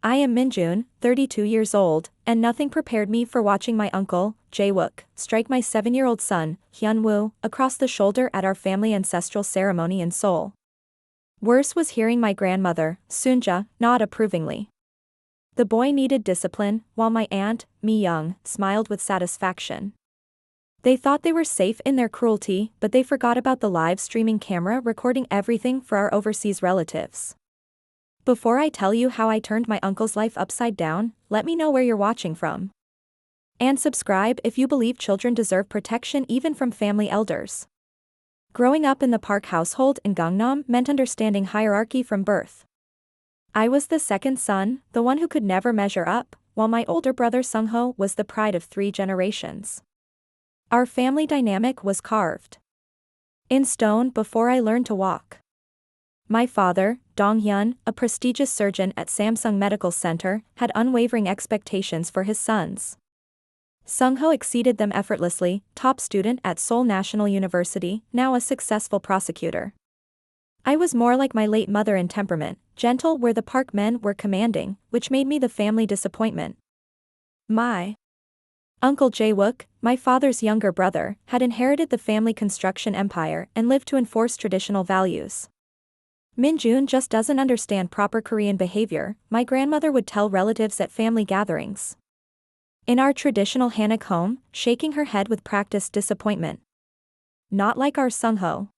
I am Min-jun, 32 years old, and nothing prepared me for watching my uncle, Jae-wook, strike my 7-year-old son, Hyun-woo, across the shoulder at our family ancestral ceremony in Seoul. Worse was hearing my grandmother, Sunja, nod approvingly. The boy needed discipline, while my aunt, Mi-young, smiled with satisfaction. They thought they were safe in their cruelty, but they forgot about the live streaming camera recording everything for our overseas relatives. Before I tell you how I turned my uncle's life upside down, let me know where you're watching from. And subscribe if you believe children deserve protection even from family elders. Growing up in the Park household in Gangnam meant understanding hierarchy from birth. I was the second son, the one who could never measure up, while my older brother Sung-ho was the pride of 3 generations. Our family dynamic was carved in stone before I learned to walk. My father, Dong-hyun, a prestigious surgeon at Samsung Medical Center, had unwavering expectations for his sons. Sung-ho exceeded them effortlessly, top student at Seoul National University, now a successful prosecutor. I was more like my late mother in temperament, gentle where the Park men were commanding, which made me the family disappointment. My Uncle Jae-wook, my father's younger brother, had inherited the family construction empire and lived to enforce traditional values. Min-jun just doesn't understand proper Korean behavior, my grandmother would tell relatives at family gatherings. In our traditional hanok home, shaking her head with practiced disappointment. Not like our Sung-ho.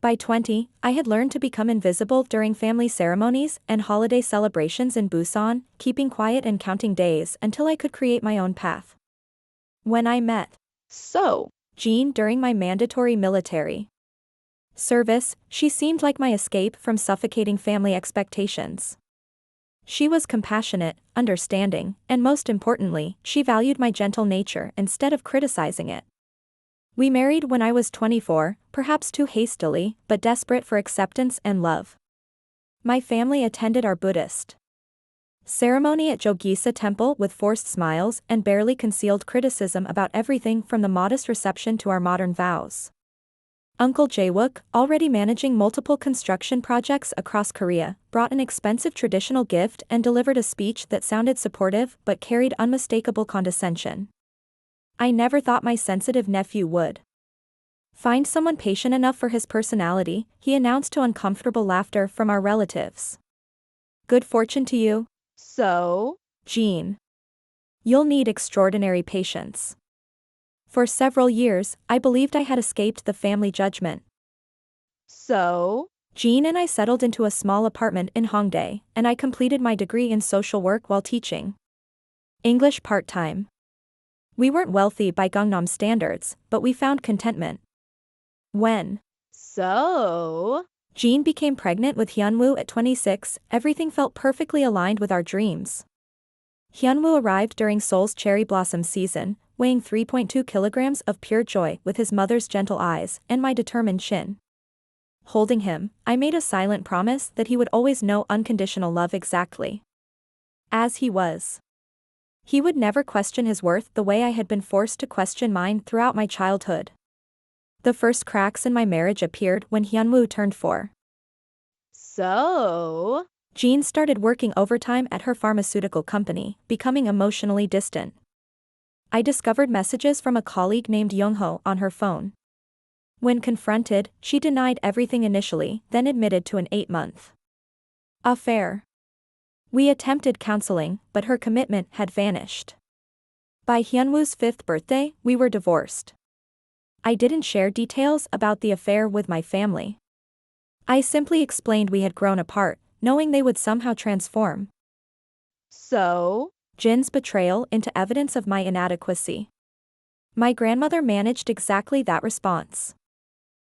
By 20, I had learned to become invisible during family ceremonies and holiday celebrations in Busan, keeping quiet and counting days until I could create my own path. When I met Jean during my mandatory military service, she seemed like my escape from suffocating family expectations. She was compassionate, understanding, and most importantly, she valued my gentle nature instead of criticizing it. We married when I was 24, perhaps too hastily, but desperate for acceptance and love. My family attended our Buddhist ceremony at Jogisa Temple with forced smiles and barely concealed criticism about everything from the modest reception to our modern vows. Uncle Jae-wook, already managing multiple construction projects across Korea, brought an expensive traditional gift and delivered a speech that sounded supportive but carried unmistakable condescension. I never thought my sensitive nephew would find someone patient enough for his personality, he announced to uncomfortable laughter from our relatives. Good fortune to you, Jean. You'll need extraordinary patience. For several years, I believed I had escaped the family judgment. Jean and I settled into a small apartment in Hongdae, and I completed my degree in social work while teaching English part-time. We weren't wealthy by Gangnam standards, but we found contentment. When Jean became pregnant with Hyun-woo at 26, everything felt perfectly aligned with our dreams. Hyun-woo arrived during Seoul's cherry blossom season, weighing 3.2 kilograms of pure joy with his mother's gentle eyes and my determined chin. Holding him, I made a silent promise that he would always know unconditional love exactly as he was. He would never question his worth the way I had been forced to question mine throughout my childhood. The first cracks in my marriage appeared when Hyun-woo turned 4. Jean started working overtime at her pharmaceutical company, becoming emotionally distant. I discovered messages from a colleague named Young-ho on her phone. When confronted, she denied everything initially, then admitted to an 8-month affair. We attempted counseling, but her commitment had vanished. By Hyun-woo's 5th birthday, we were divorced. I didn't share details about the affair with my family. I simply explained we had grown apart, knowing they would somehow transform Jin's betrayal into evidence of my inadequacy. My grandmother managed exactly that response.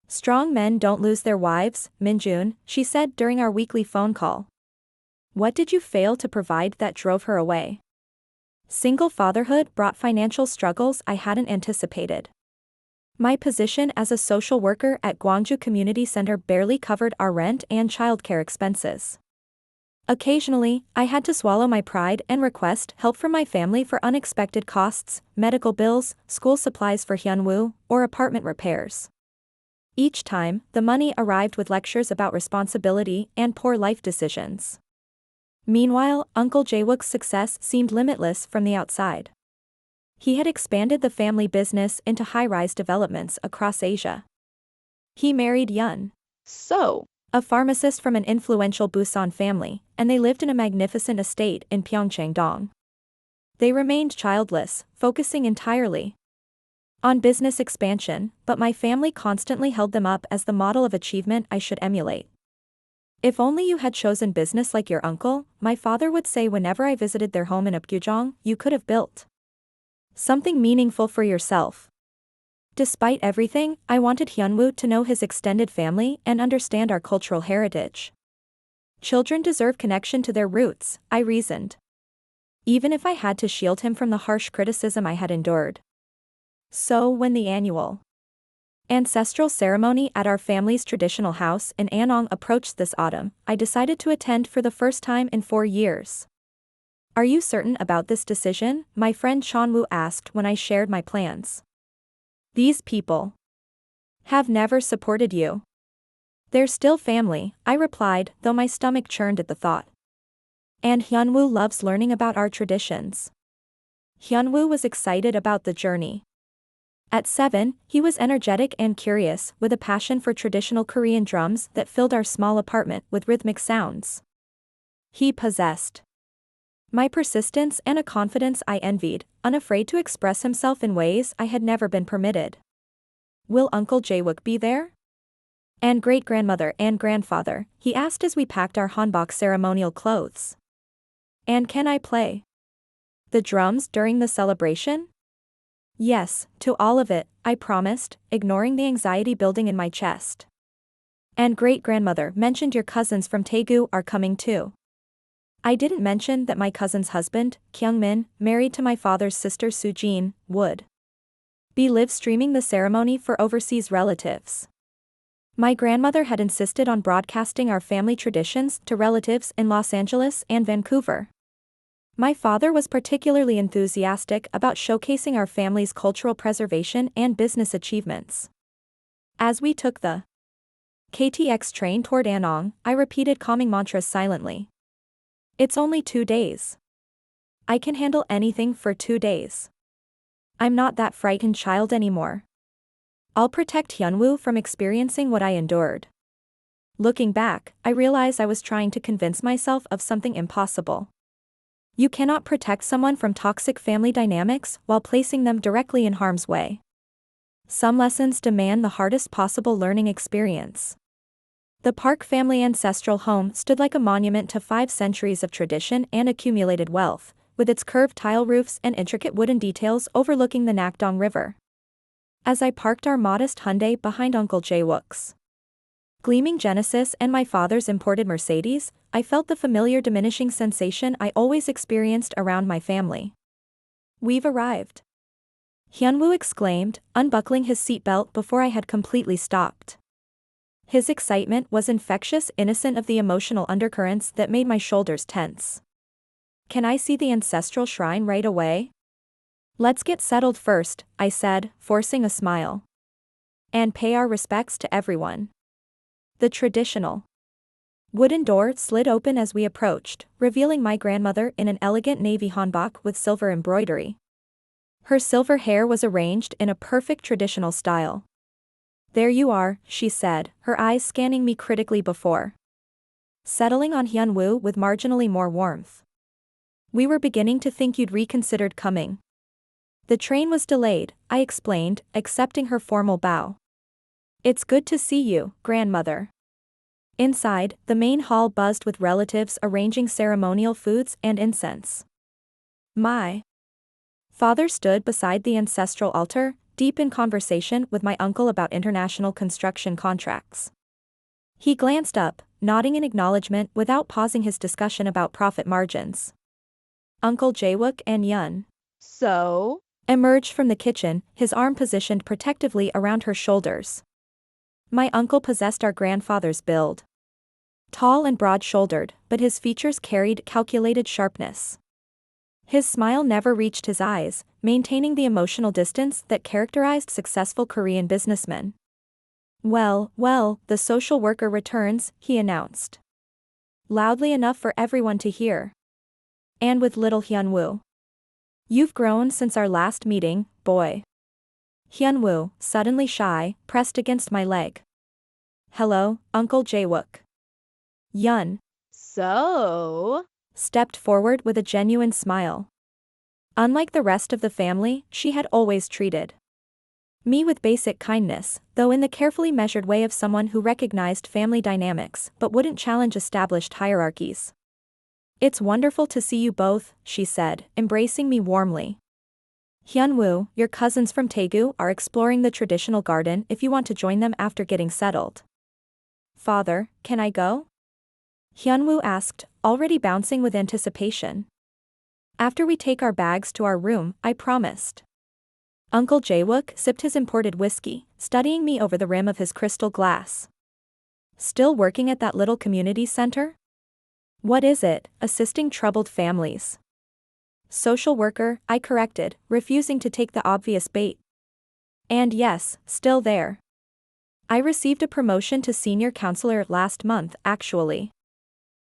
Strong men don't lose their wives, Min-jun, she said during our weekly phone call. What did you fail to provide that drove her away? Single fatherhood brought financial struggles I hadn't anticipated. My position as a social worker at Gwangju Community Center barely covered our rent and childcare expenses. Occasionally, I had to swallow my pride and request help from my family for unexpected costs, medical bills, school supplies for Hyun-woo, or apartment repairs. Each time, the money arrived with lectures about responsibility and poor life decisions. Meanwhile, Uncle Jae-wook's success seemed limitless from the outside. He had expanded the family business into high-rise developments across Asia. He married So, a pharmacist from an influential Busan family, and they lived in a magnificent estate in Pyeongchang-dong. They remained childless, focusing entirely on business expansion, but my family constantly held them up as the model of achievement I should emulate. If only you had chosen business like your uncle, my father would say whenever I visited their home in Apgujeong, you could have built something meaningful for yourself. Despite everything, I wanted Hyun-woo to know his extended family and understand our cultural heritage. Children deserve connection to their roots, I reasoned. Even if I had to shield him from the harsh criticism I had endured. So when the annual ancestral ceremony at our family's traditional house in Andong approached this autumn, I decided to attend for the first time in 4 years. Are you certain about this decision? My friend Hyun-woo asked when I shared my plans. These people have never supported you. They're still family, I replied, though my stomach churned at the thought. And Hyun-woo loves learning about our traditions. Hyun-woo was excited about the journey. At 7, he was energetic and curious, with a passion for traditional Korean drums that filled our small apartment with rhythmic sounds. He possessed my persistence and a confidence I envied, unafraid to express himself in ways I had never been permitted. Will Uncle Jae-wook be there? And great-grandmother and grandfather, he asked as we packed our hanbok ceremonial clothes. And can I play the drums during the celebration? Yes, to all of it, I promised, ignoring the anxiety building in my chest. And great-grandmother mentioned your cousins from Daegu are coming too. I didn't mention that my cousin's husband, Kyung-min, married to my father's sister Soo-jin, would be live streaming the ceremony for overseas relatives. My grandmother had insisted on broadcasting our family traditions to relatives in Los Angeles and Vancouver. My father was particularly enthusiastic about showcasing our family's cultural preservation and business achievements. As we took the KTX train toward Andong, I repeated calming mantras silently. It's only 2 days. I can handle anything for 2 days. I'm not that frightened child anymore. I'll protect Hyun-woo from experiencing what I endured. Looking back, I realize I was trying to convince myself of something impossible. You cannot protect someone from toxic family dynamics while placing them directly in harm's way. Some lessons demand the hardest possible learning experience. The Park family ancestral home stood like a monument to 5 centuries of tradition and accumulated wealth, with its curved tile roofs and intricate wooden details overlooking the Nakdong River. As I parked our modest Hyundai behind Uncle Jae-wook's gleaming Genesis and my father's imported Mercedes, I felt the familiar diminishing sensation I always experienced around my family. We've arrived. Hyun-woo exclaimed, unbuckling his seatbelt before I had completely stopped. His excitement was infectious, innocent of the emotional undercurrents that made my shoulders tense. Can I see the ancestral shrine right away? Let's get settled first, I said, forcing a smile. And pay our respects to everyone. The traditional wooden door slid open as we approached, revealing my grandmother in an elegant navy hanbok with silver embroidery. Her silver hair was arranged in a perfect traditional style. There you are, she said, her eyes scanning me critically before settling on Hyun-woo with marginally more warmth. We were beginning to think you'd reconsidered coming. The train was delayed, I explained, accepting her formal bow. It's good to see you, grandmother. Inside, the main hall buzzed with relatives arranging ceremonial foods and incense. My father stood beside the ancestral altar, deep in conversation with my uncle about international construction contracts. He glanced up, nodding in acknowledgement without pausing his discussion about profit margins. Uncle Jae-wook and so, emerged from the kitchen, his arm positioned protectively around her shoulders. My uncle possessed our grandfather's build. Tall and broad-shouldered, but his features carried calculated sharpness. His smile never reached his eyes, maintaining the emotional distance that characterized successful Korean businessmen. Well, the social worker returns, he announced. loudly enough for everyone to hear. And with little Hyun-woo. You've grown since our last meeting, boy. Hyun-woo, suddenly shy, pressed against my leg. Hello, Uncle Jae-wook. Hyun So, stepped forward with a genuine smile. Unlike the rest of the family, she had always treated me with basic kindness, though in the carefully measured way of someone who recognized family dynamics but wouldn't challenge established hierarchies. It's wonderful to see you both, she said, embracing me warmly. Hyun-woo, your cousins from Daegu are exploring the traditional garden if you want to join them after getting settled. Father, can I go? Hyun-woo asked, already bouncing with anticipation. After we take our bags to our room, I promised. Uncle Jae-wook sipped his imported whiskey, studying me over the rim of his crystal glass. Still working at that little community center? What is it, assisting troubled families? Social worker, I corrected, refusing to take the obvious bait. And yes, still there. I received a promotion to senior counselor last month, actually.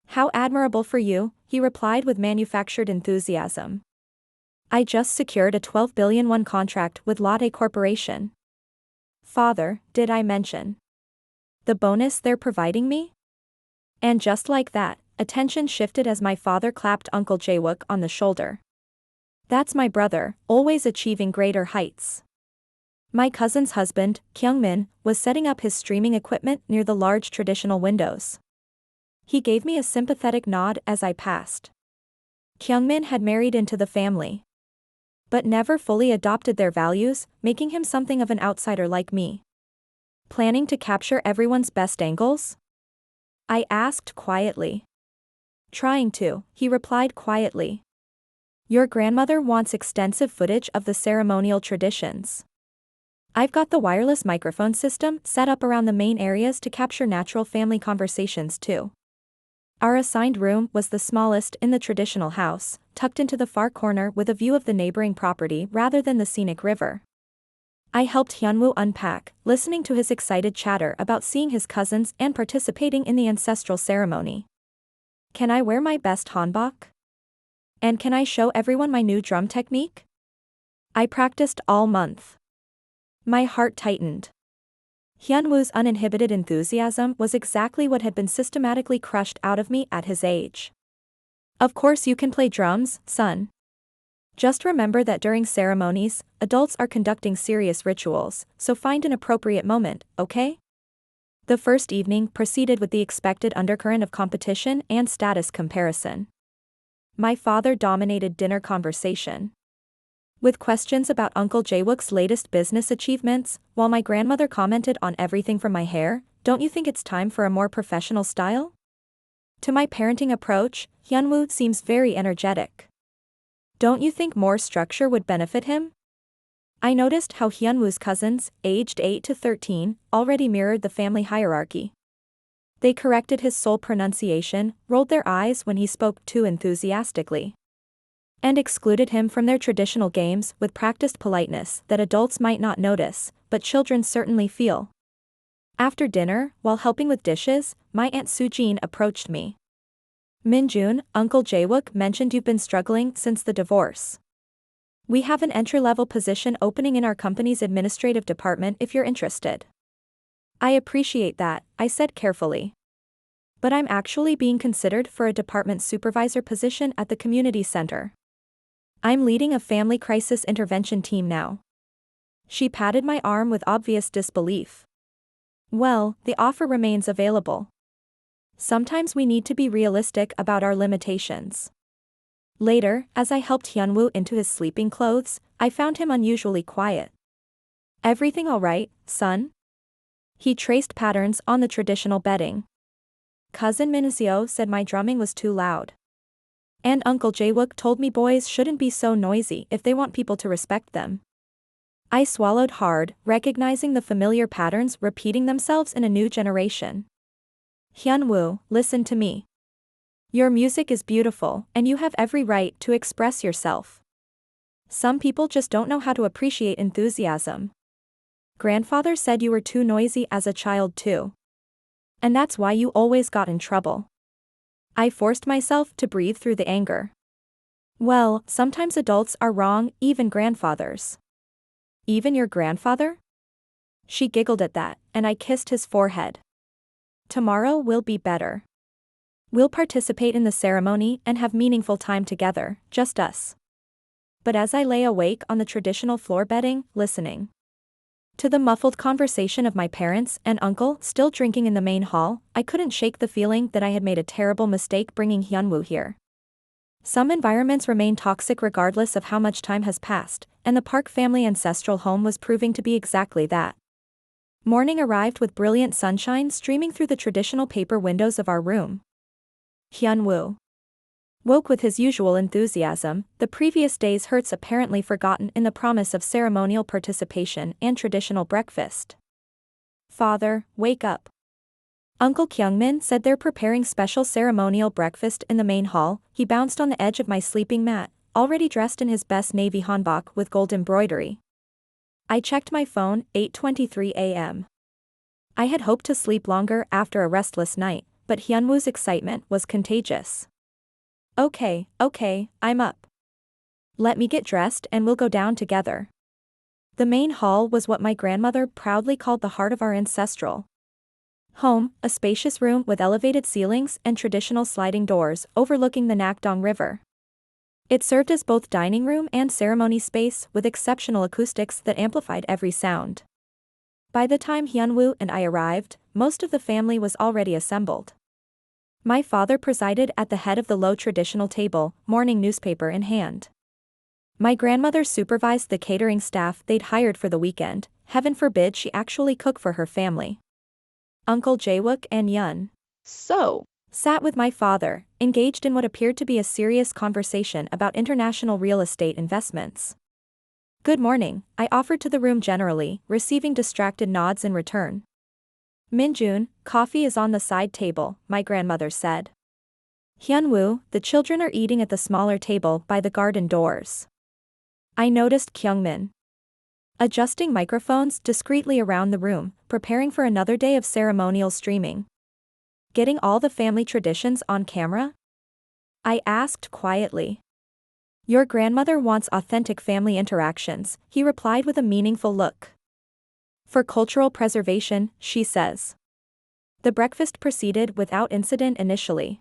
How admirable for you, he replied with manufactured enthusiasm. I just secured a 12 billion won contract with Lotte Corporation. Father, did I mention the bonus they're providing me? And just like that, attention shifted as my father clapped Uncle Jae-wook on the shoulder. That's my brother, always achieving greater heights. My cousin's husband, Kyung-min, was setting up his streaming equipment near the large traditional windows. He gave me a sympathetic nod as I passed. Kyung-min had married into the family, but never fully adopted their values, making him something of an outsider like me. Planning to capture everyone's best angles? I asked quietly. Trying to, he replied quietly. Your grandmother wants extensive footage of the ceremonial traditions. I've got the wireless microphone system set up around the main areas to capture natural family conversations too. Our assigned room was the smallest in the traditional house, tucked into the far corner with a view of the neighboring property rather than the scenic river. I helped Hyun-woo unpack, listening to his excited chatter about seeing his cousins and participating in the ancestral ceremony. Can I wear my best hanbok? And can I show everyone my new drum technique? I practiced all month. My heart tightened. Hyun-woo's uninhibited enthusiasm was exactly what had been systematically crushed out of me at his age. Of course you can play drums, son. Just remember that during ceremonies, adults are conducting serious rituals, so find an appropriate moment, okay? The first evening proceeded with the expected undercurrent of competition and status comparison. My father dominated dinner conversation with questions about Uncle Jae-wook's latest business achievements, while my grandmother commented on everything from my hair. Don't you think it's time for a more professional style? To my parenting approach, Hyun-woo seems very energetic. Don't you think more structure would benefit him? I noticed how Hyun-woo's cousins, aged 8 to 13, already mirrored the family hierarchy. They corrected his Seoul pronunciation, rolled their eyes when he spoke too enthusiastically, and excluded him from their traditional games with practiced politeness that adults might not notice, but children certainly feel. After dinner, while helping with dishes, my Aunt Soo-jin approached me. Min-jun, Uncle Jae-wook mentioned you've been struggling since the divorce. We have an entry-level position opening in our company's administrative department if you're interested. I appreciate that, I said carefully. But I'm actually being considered for a department supervisor position at the community center. I'm leading a family crisis intervention team now. She patted my arm with obvious disbelief. Well, the offer remains available. Sometimes we need to be realistic about our limitations. Later, as I helped Hyun-woo into his sleeping clothes, I found him unusually quiet. Everything all right, son? He traced patterns on the traditional bedding. Cousin Min-seo said my drumming was too loud. And Uncle Jae-wook told me boys shouldn't be so noisy if they want people to respect them. I swallowed hard, recognizing the familiar patterns repeating themselves in a new generation. Hyun-woo, listen to me. Your music is beautiful, and you have every right to express yourself. Some people just don't know how to appreciate enthusiasm. Grandfather said you were too noisy as a child too. And that's why you always got in trouble. I forced myself to breathe through the anger. Well, sometimes adults are wrong, even grandfathers. Even your grandfather? She giggled at that, and I kissed his forehead. Tomorrow will be better. We'll participate in the ceremony and have meaningful time together, just us. But as I lay awake on the traditional floor bedding, listening to the muffled conversation of my parents and uncle still drinking in the main hall, I couldn't shake the feeling that I had made a terrible mistake bringing Hyun-woo here. Some environments remain toxic regardless of how much time has passed, and the Park family ancestral home was proving to be exactly that. Morning arrived with brilliant sunshine streaming through the traditional paper windows of our room. Hyun-woo woke with his usual enthusiasm, the previous day's hurts apparently forgotten in the promise of ceremonial participation and traditional breakfast. Father, wake up. Uncle Kyung-min said they're preparing special ceremonial breakfast in the main hall. He bounced on the edge of my sleeping mat, already dressed in his best navy hanbok with gold embroidery. I checked my phone, 8:23 a.m. I had hoped to sleep longer after a restless night, but Hyun-woo's excitement was contagious. Okay, I'm up. Let me get dressed and we'll go down together. The main hall was what my grandmother proudly called the heart of our ancestral home, a spacious room with elevated ceilings and traditional sliding doors overlooking the Andong River. It served as both dining room and ceremony space with exceptional acoustics that amplified every sound. By the time Hyun-woo and I arrived, most of the family was already assembled. My father presided at the head of the low traditional table, morning newspaper in hand. My grandmother supervised the catering staff they'd hired for the weekend, heaven forbid she actually cook for her family. Uncle Jae-wook and Yun sat with my father, engaged in what appeared to be a serious conversation about international real estate investments. Good morning, I offered to the room generally, receiving distracted nods in return. Min-jun, coffee is on the side table, my grandmother said. Hyun-woo, the children are eating at the smaller table by the garden doors. I noticed Kyung-min adjusting microphones discreetly around the room, preparing for another day of ceremonial streaming. Getting all the family traditions on camera? I asked quietly. Your grandmother wants authentic family interactions, he replied with a meaningful look. For cultural preservation, she says. The breakfast proceeded without incident initially.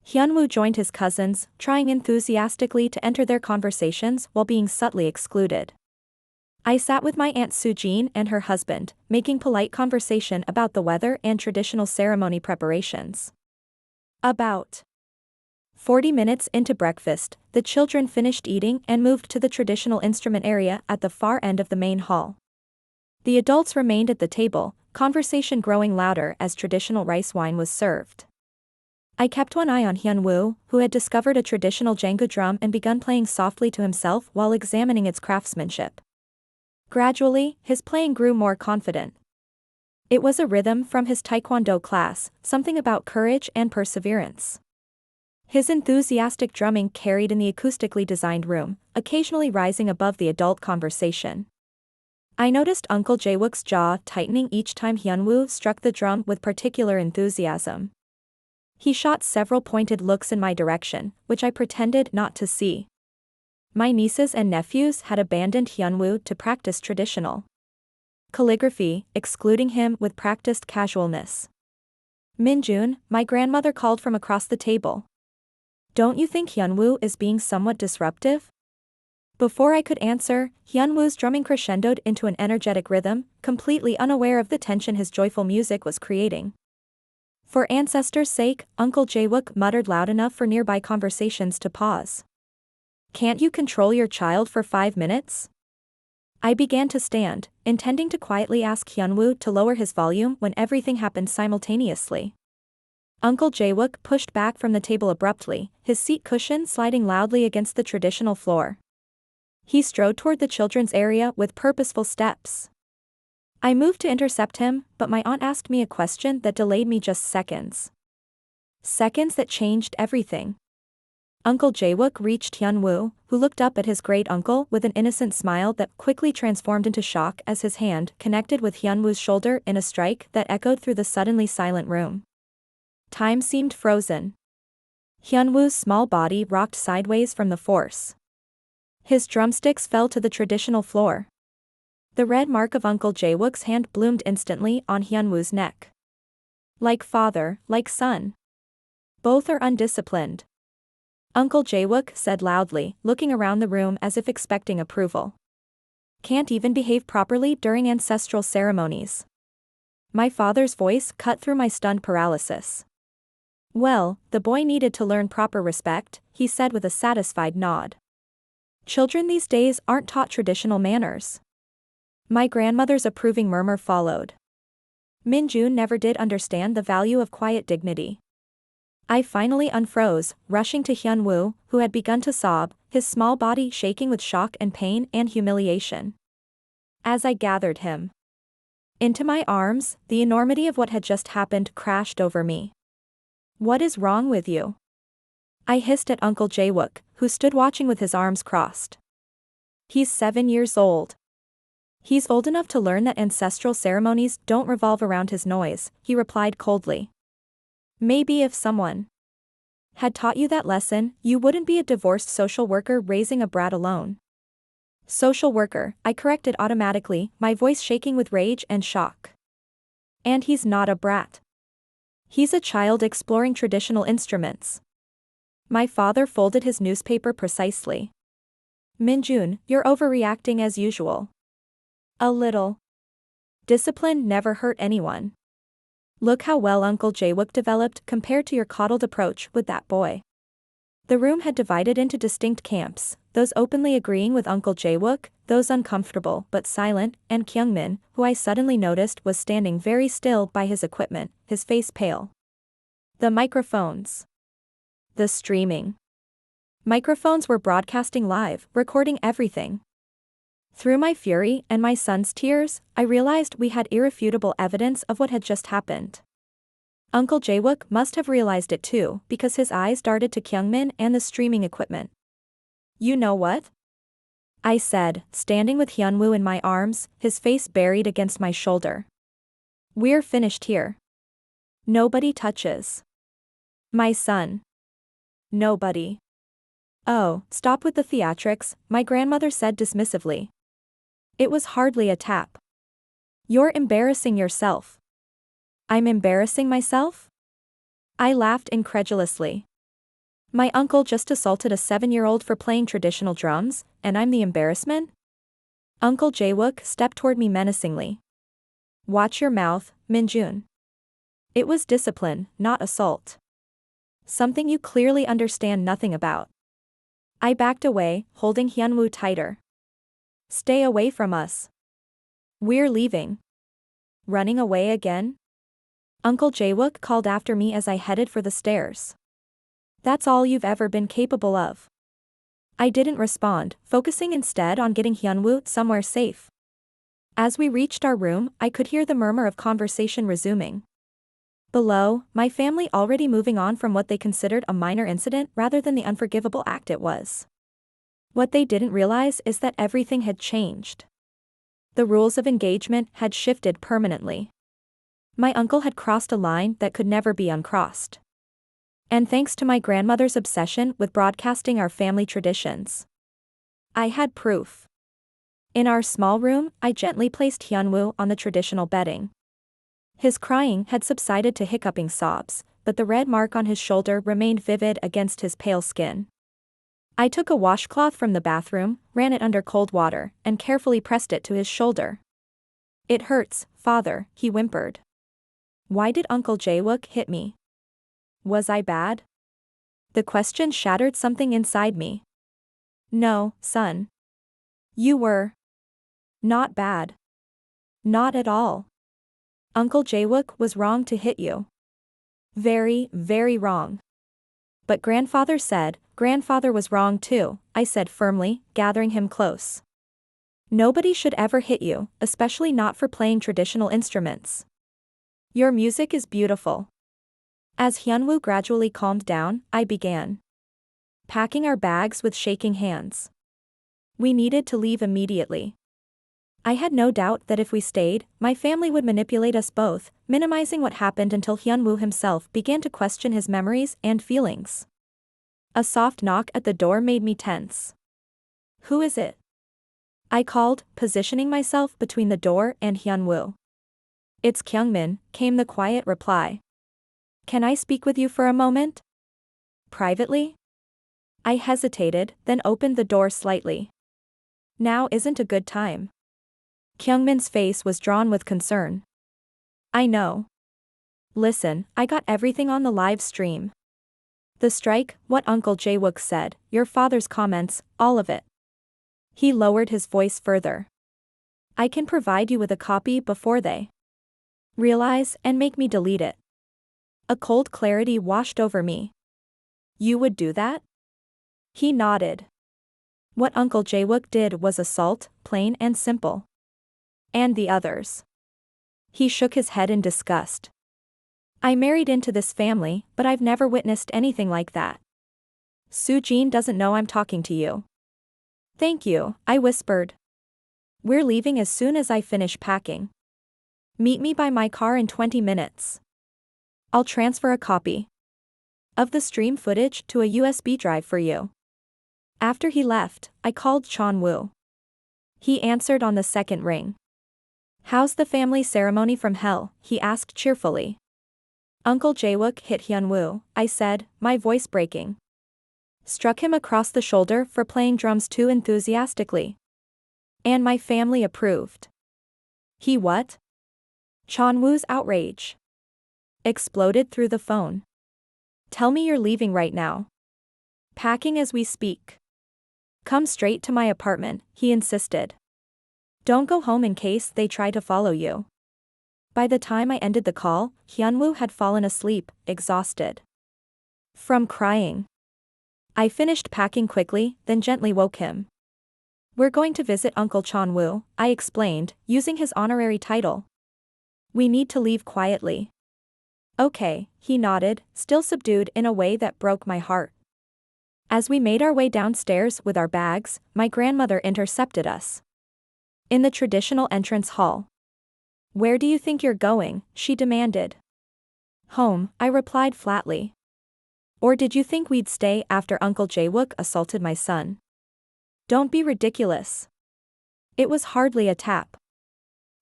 Hyun-woo joined his cousins, trying enthusiastically to enter their conversations while being subtly excluded. I sat with my Aunt Soo-jin and her husband, making polite conversation about the weather and traditional ceremony preparations. About 40 minutes into breakfast, the children finished eating and moved to the traditional instrument area at the far end of the main hall. The adults remained at the table, conversation growing louder as traditional rice wine was served. I kept one eye on Hyun-woo, who had discovered a traditional jangu drum and begun playing softly to himself while examining its craftsmanship. Gradually, his playing grew more confident. It was a rhythm from his taekwondo class, something about courage and perseverance. His enthusiastic drumming carried in the acoustically designed room, occasionally rising above the adult conversation. I noticed Uncle Jae-wook's jaw tightening each time Hyun-woo struck the drum with particular enthusiasm. He shot several pointed looks in my direction, which I pretended not to see. My nieces and nephews had abandoned Hyun-woo to practice traditional calligraphy, excluding him with practiced casualness. Min-jun, my grandmother called from across the table. Don't you think Hyun-woo is being somewhat disruptive? Before I could answer, Hyun-woo's drumming crescendoed into an energetic rhythm, completely unaware of the tension his joyful music was creating. For ancestors' sake, Uncle Jae-wook muttered loud enough for nearby conversations to pause. Can't you control your child for 5 minutes? I began to stand, intending to quietly ask Hyun-woo to lower his volume when everything happened simultaneously. Uncle Jae-wook pushed back from the table abruptly, his seat cushion sliding loudly against the traditional floor. He strode toward the children's area with purposeful steps. I moved to intercept him, but my aunt asked me a question that delayed me just seconds. Seconds that changed everything. Uncle Jae-wook reached Hyun-woo, who looked up at his great-uncle with an innocent smile that quickly transformed into shock as his hand connected with Hyun-woo's shoulder in a strike that echoed through the suddenly silent room. Time seemed frozen. Hyun-woo's small body rocked sideways from the force. His drumsticks fell to the traditional floor. The red mark of Uncle Jae-wook's hand bloomed instantly on Hyun-woo's neck. Like father, like son. Both are undisciplined. Uncle Jae-wook said loudly, looking around the room as if expecting approval. Can't even behave properly during ancestral ceremonies. My father's voice cut through my stunned paralysis. Well, the boy needed to learn proper respect, he said with a satisfied nod. Children these days aren't taught traditional manners. My grandmother's approving murmur followed. Min-jun never did understand the value of quiet dignity. I finally unfroze, rushing to Hyun-woo, who had begun to sob, his small body shaking with shock and pain and humiliation. As I gathered him into my arms, the enormity of what had just happened crashed over me. What is wrong with you? I hissed at Uncle Jae-wook, who stood watching with his arms crossed. He's 7 years old. He's old enough to learn that ancestral ceremonies don't revolve around his noise, he replied coldly. Maybe if someone had taught you that lesson, you wouldn't be a divorced social worker raising a brat alone. Social worker, I corrected automatically, my voice shaking with rage and shock. And he's not a brat. He's a child exploring traditional instruments. My father folded his newspaper precisely. Min-jun, you're overreacting as usual. A little. Discipline never hurt anyone. Look how well Uncle Jae-wook developed compared to your coddled approach with that boy. The room had divided into distinct camps, those openly agreeing with Uncle Jae-wook, those uncomfortable but silent, and Kyungmin, who I suddenly noticed was standing very still by his equipment, his face pale. The microphones. The streaming. Microphones were broadcasting live, recording everything. Through my fury and my son's tears, I realized we had irrefutable evidence of what had just happened. Uncle Jae-wook must have realized it too, because his eyes darted to Kyungmin and the streaming equipment. You know what? I said, standing with Hyun-woo in my arms, his face buried against my shoulder. We're finished here. Nobody touches my son. Nobody. Oh, stop with the theatrics, my grandmother said dismissively. It was hardly a tap. You're embarrassing yourself. I'm embarrassing myself? I laughed incredulously. My uncle just assaulted a 7-year-old for playing traditional drums, and I'm the embarrassment? Uncle Jae-wook stepped toward me menacingly. Watch your mouth, Min-jun. It was discipline, not assault. Something you clearly understand nothing about. I backed away, holding Hyun-woo tighter. Stay away from us. We're leaving. Running away again? Uncle Jae-wook called after me as I headed for the stairs. That's all you've ever been capable of. I didn't respond, focusing instead on getting Hyun-woo somewhere safe. As we reached our room, I could hear the murmur of conversation resuming. Below, my family already moving on from what they considered a minor incident rather than the unforgivable act it was. What they didn't realize is that everything had changed. The rules of engagement had shifted permanently. My uncle had crossed a line that could never be uncrossed. And thanks to my grandmother's obsession with broadcasting our family traditions, I had proof. In our small room, I gently placed Hyun-woo on the traditional bedding. His crying had subsided to hiccuping sobs, but the red mark on his shoulder remained vivid against his pale skin. I took a washcloth from the bathroom, ran it under cold water, and carefully pressed it to his shoulder. It hurts, father, he whimpered. Why did Uncle Jae-wook hit me? Was I bad? The question shattered something inside me. No, son. You were not bad. Not at all. Uncle Jae-wook was wrong to hit you. Very, very wrong. But grandfather said, grandfather was wrong too, I said firmly, gathering him close. Nobody should ever hit you, especially not for playing traditional instruments. Your music is beautiful. As Hyun-woo gradually calmed down, I began packing our bags with shaking hands. We needed to leave immediately. I had no doubt that if we stayed, my family would manipulate us both, minimizing what happened until Hyun-woo himself began to question his memories and feelings. A soft knock at the door made me tense. Who is it? I called, positioning myself between the door and Hyun-woo. It's Kyungmin, came the quiet reply. Can I speak with you for a moment? Privately? I hesitated, then opened the door slightly. Now isn't a good time. Kyungmin's face was drawn with concern. I know. Listen, I got everything on the live stream. The strike, what Uncle Jae-wook said, your father's comments, all of it. He lowered his voice further. I can provide you with a copy before they realize and make me delete it. A cold clarity washed over me. You would do that? He nodded. What Uncle Jae-wook did was assault, plain and simple. And the others. He shook his head in disgust. I married into this family, but I've never witnessed anything like that. Soo-jin doesn't know I'm talking to you. Thank you, I whispered. We're leaving as soon as I finish packing. Meet me by my car in 20 minutes. I'll transfer a copy of the stream footage to a USB drive for you. After he left, I called Hyun-woo. He answered on the second ring. How's the family ceremony from hell? He asked cheerfully. Uncle Jae-wook hit Hyun-woo, I said, my voice breaking. Struck him across the shoulder for playing drums too enthusiastically. And my family approved. He what? Hyun-woo's outrage exploded through the phone. Tell me you're leaving right now. Packing as we speak. Come straight to my apartment, he insisted. Don't go home in case they try to follow you. By the time I ended the call, Hyun-woo had fallen asleep, exhausted from crying. I finished packing quickly, then gently woke him. We're going to visit Uncle Hyun-woo, I explained, using his honorary title. We need to leave quietly. Okay, he nodded, still subdued in a way that broke my heart. As we made our way downstairs with our bags, my grandmother intercepted us. In the traditional entrance hall. Where do you think you're going? She demanded. Home, I replied flatly. Or did you think we'd stay after Uncle Jae-wook assaulted my son? Don't be ridiculous. It was hardly a tap.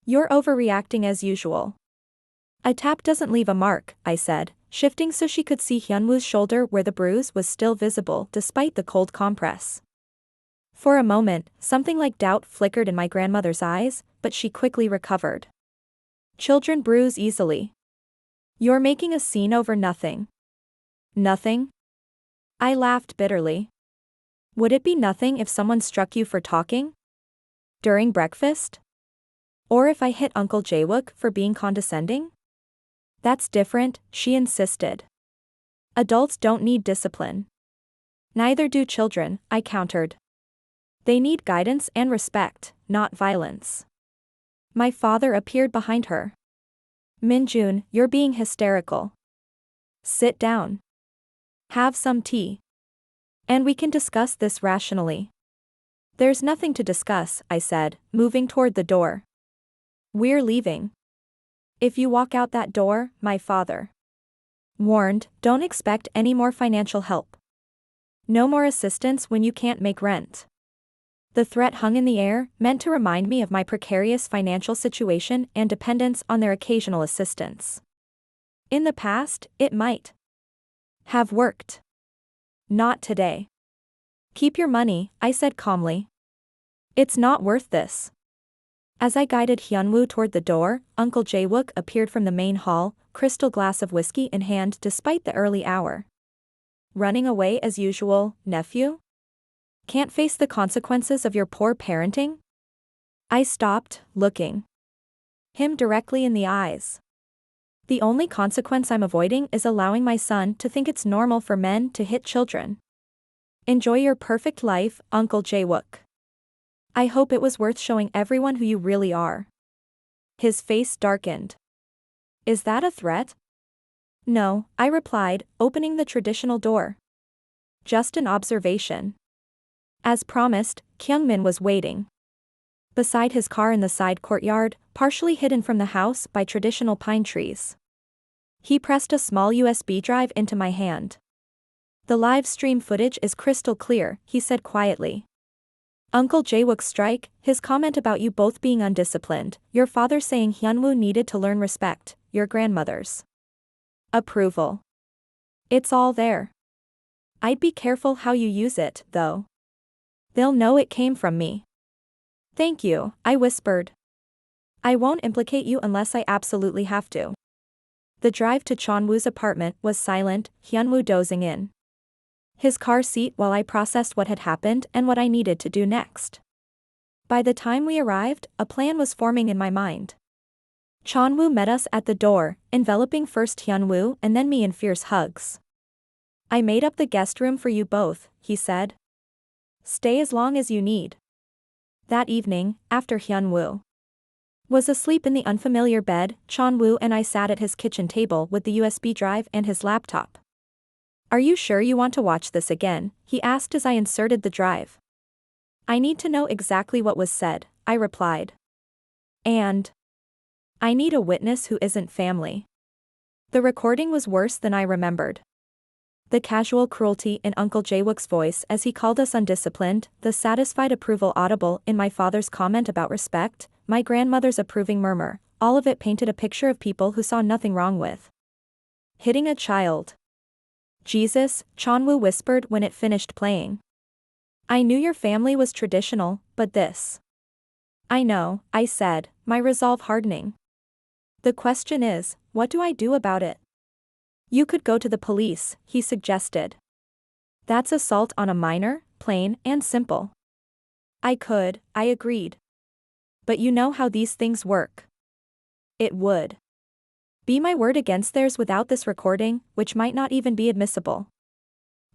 You're overreacting as usual. A tap doesn't leave a mark, I said, shifting so she could see Hyun-woo's shoulder where the bruise was still visible despite the cold compress. For a moment, something like doubt flickered in my grandmother's eyes, but she quickly recovered. Children bruise easily. You're making a scene over nothing. Nothing? I laughed bitterly. Would it be nothing if someone struck you for talking? During breakfast? Or if I hit Uncle Jae-wook for being condescending? That's different, she insisted. Adults don't need discipline. Neither do children, I countered. They need guidance and respect, not violence. My father appeared behind her. Min-jun, you're being hysterical. Sit down. Have some tea. And we can discuss this rationally. There's nothing to discuss, I said, moving toward the door. We're leaving. If you walk out that door, my father warned, don't expect any more financial help. No more assistance when you can't make rent. The threat hung in the air, meant to remind me of my precarious financial situation and dependence on their occasional assistance. In the past, it might have worked. Not today. Keep your money, I said calmly. It's not worth this. As I guided Hyun-woo toward the door, Uncle Jae-wook appeared from the main hall, crystal glass of whiskey in hand despite the early hour. Running away as usual, nephew? Can't face the consequences of your poor parenting? I stopped, looking him directly in the eyes. The only consequence I'm avoiding is allowing my son to think it's normal for men to hit children. Enjoy your perfect life, Uncle Jae-wook. I hope it was worth showing everyone who you really are. His face darkened. Is that a threat? No, I replied, opening the traditional door. Just an observation. As promised, Kyungmin was waiting beside his car in the side courtyard, partially hidden from the house by traditional pine trees. He pressed a small USB drive into my hand. The live stream footage is crystal clear, he said quietly. Uncle Jae-wook's strike, his comment about you both being undisciplined, your father saying Hyun-woo needed to learn respect, your grandmother's approval. It's all there. I'd be careful how you use it, though. They'll know it came from me. Thank you, I whispered. I won't implicate you unless I absolutely have to. The drive to Chonwoo's apartment was silent, Hyun-woo dozing in his car seat while I processed what had happened and what I needed to do next. By the time we arrived, a plan was forming in my mind. Chonwoo met us at the door, enveloping first Hyun-woo and then me in fierce hugs. I made up the guest room for you both, he said. Stay as long as you need. That evening, after Hyun-woo was asleep in the unfamiliar bed, Chonwoo and I sat at his kitchen table with the USB drive and his laptop. Are you sure you want to watch this again? He asked as I inserted the drive. I need to know exactly what was said, I replied. And I need a witness who isn't family. The recording was worse than I remembered. The casual cruelty in Uncle Jae-wook's voice as he called us undisciplined, the satisfied approval audible in my father's comment about respect, my grandmother's approving murmur, all of it painted a picture of people who saw nothing wrong with hitting a child. Jesus, Chonwoo whispered when it finished playing. I knew your family was traditional, but this. I know, I said, my resolve hardening. The question is, what do I do about it? You could go to the police, he suggested. That's assault on a minor, plain and simple. I could, I agreed. But you know how these things work. It would be my word against theirs without this recording, which might not even be admissible.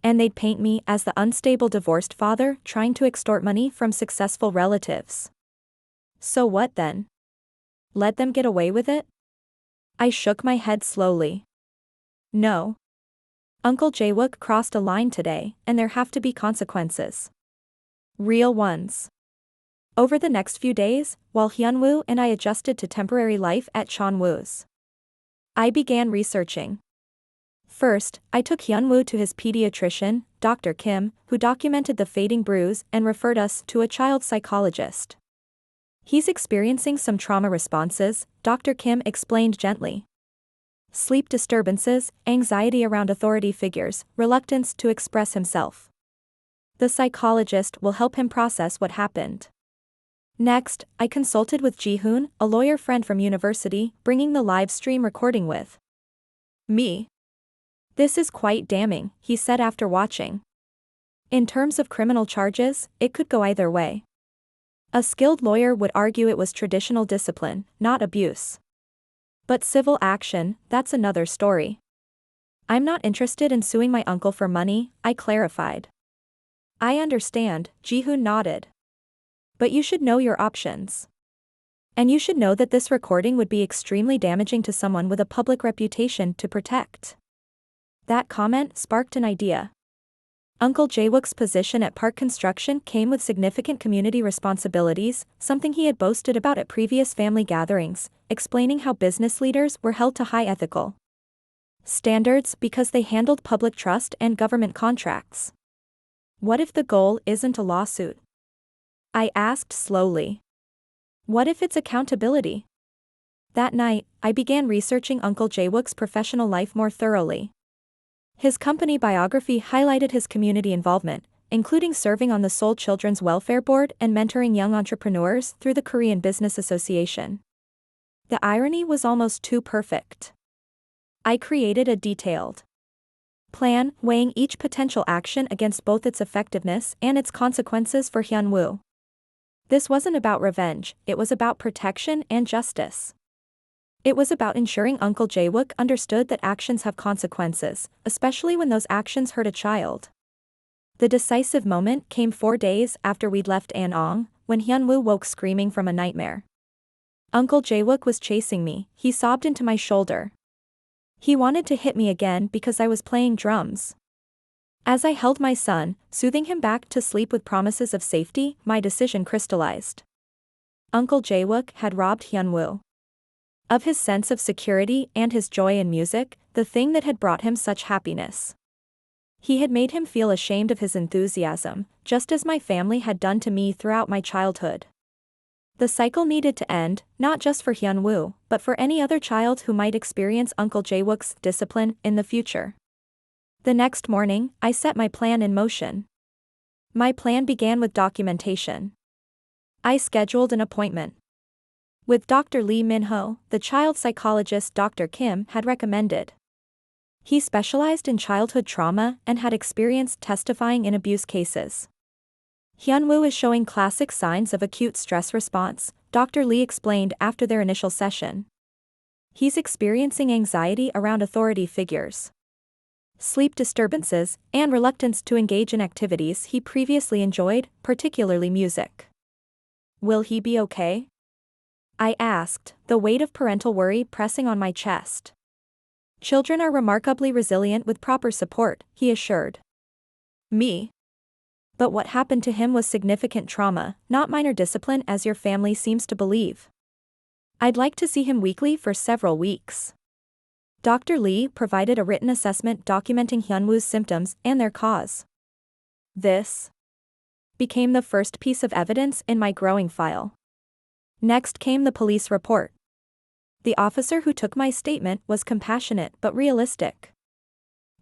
And they'd paint me as the unstable divorced father trying to extort money from successful relatives. So what then? Let them get away with it? I shook my head slowly. No. Uncle Jae-wook crossed a line today, and there have to be consequences. Real ones. Over the next few days, while Hyun-woo and I adjusted to temporary life at Chonwoo's, I began researching. First, I took Hyun-woo to his pediatrician, Dr. Kim, who documented the fading bruise and referred us to a child psychologist. He's experiencing some trauma responses, Dr. Kim explained gently. Sleep disturbances, anxiety around authority figures, reluctance to express himself. The psychologist will help him process what happened. Next, I consulted with Ji-hoon, a lawyer friend from university, bringing the live stream recording with me. This is quite damning, he said after watching. In terms of criminal charges, it could go either way. A skilled lawyer would argue it was traditional discipline, not abuse. But civil action, that's another story. I'm not interested in suing my uncle for money, I clarified. I understand, Ji-hoon nodded. But you should know your options. And you should know that this recording would be extremely damaging to someone with a public reputation to protect. That comment sparked an idea. Uncle Jae-wook's position at Park Construction came with significant community responsibilities, something he had boasted about at previous family gatherings, explaining how business leaders were held to high ethical standards because they handled public trust and government contracts. What if the goal isn't a lawsuit? I asked slowly. What if it's accountability? That night, I began researching Uncle Jae-wook's professional life more thoroughly. His company biography highlighted his community involvement, including serving on the Seoul Children's Welfare Board and mentoring young entrepreneurs through the Korean Business Association. The irony was almost too perfect. I created a detailed plan, weighing each potential action against both its effectiveness and its consequences for Hyun-woo. This wasn't about revenge, it was about protection and justice. It was about ensuring Uncle Jae-wook understood that actions have consequences, especially when those actions hurt a child. The decisive moment came 4 days after we'd left Andong, when Hyun-woo woke screaming from a nightmare. Uncle Jae-wook was chasing me, he sobbed into my shoulder. He wanted to hit me again because I was playing drums. As I held my son, soothing him back to sleep with promises of safety, my decision crystallized. Uncle Jae-wook had robbed Hyun-woo of his sense of security and his joy in music, the thing that had brought him such happiness. He had made him feel ashamed of his enthusiasm, just as my family had done to me throughout my childhood. The cycle needed to end, not just for Hyun-woo, but for any other child who might experience Uncle Jae-wook's discipline in the future. The next morning, I set my plan in motion. My plan began with documentation. I scheduled an appointment with Dr. Lee Min-ho, the child psychologist Dr. Kim had recommended. He specialized in childhood trauma and had experience testifying in abuse cases. Hyun-woo is showing classic signs of acute stress response, Dr. Lee explained after their initial session. He's experiencing anxiety around authority figures, sleep disturbances, and reluctance to engage in activities he previously enjoyed, particularly music. Will he be okay? I asked, the weight of parental worry pressing on my chest. Children are remarkably resilient with proper support, he assured me. But what happened to him was significant trauma, not minor discipline as your family seems to believe. I'd like to see him weekly for several weeks. Dr. Lee provided a written assessment documenting Hyun-woo's symptoms and their cause. This became the first piece of evidence in my growing file. Next came the police report. The officer who took my statement was compassionate but realistic.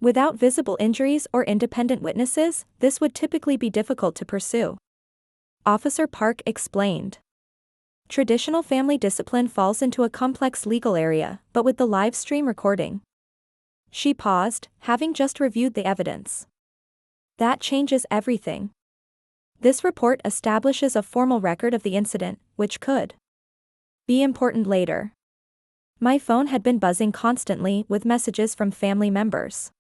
Without visible injuries or independent witnesses, this would typically be difficult to pursue. Officer Park explained. Traditional family discipline falls into a complex legal area, but with the live stream recording. She paused, having just reviewed the evidence. That changes everything. This report establishes a formal record of the incident, which could be important later. My phone had been buzzing constantly with messages from family members.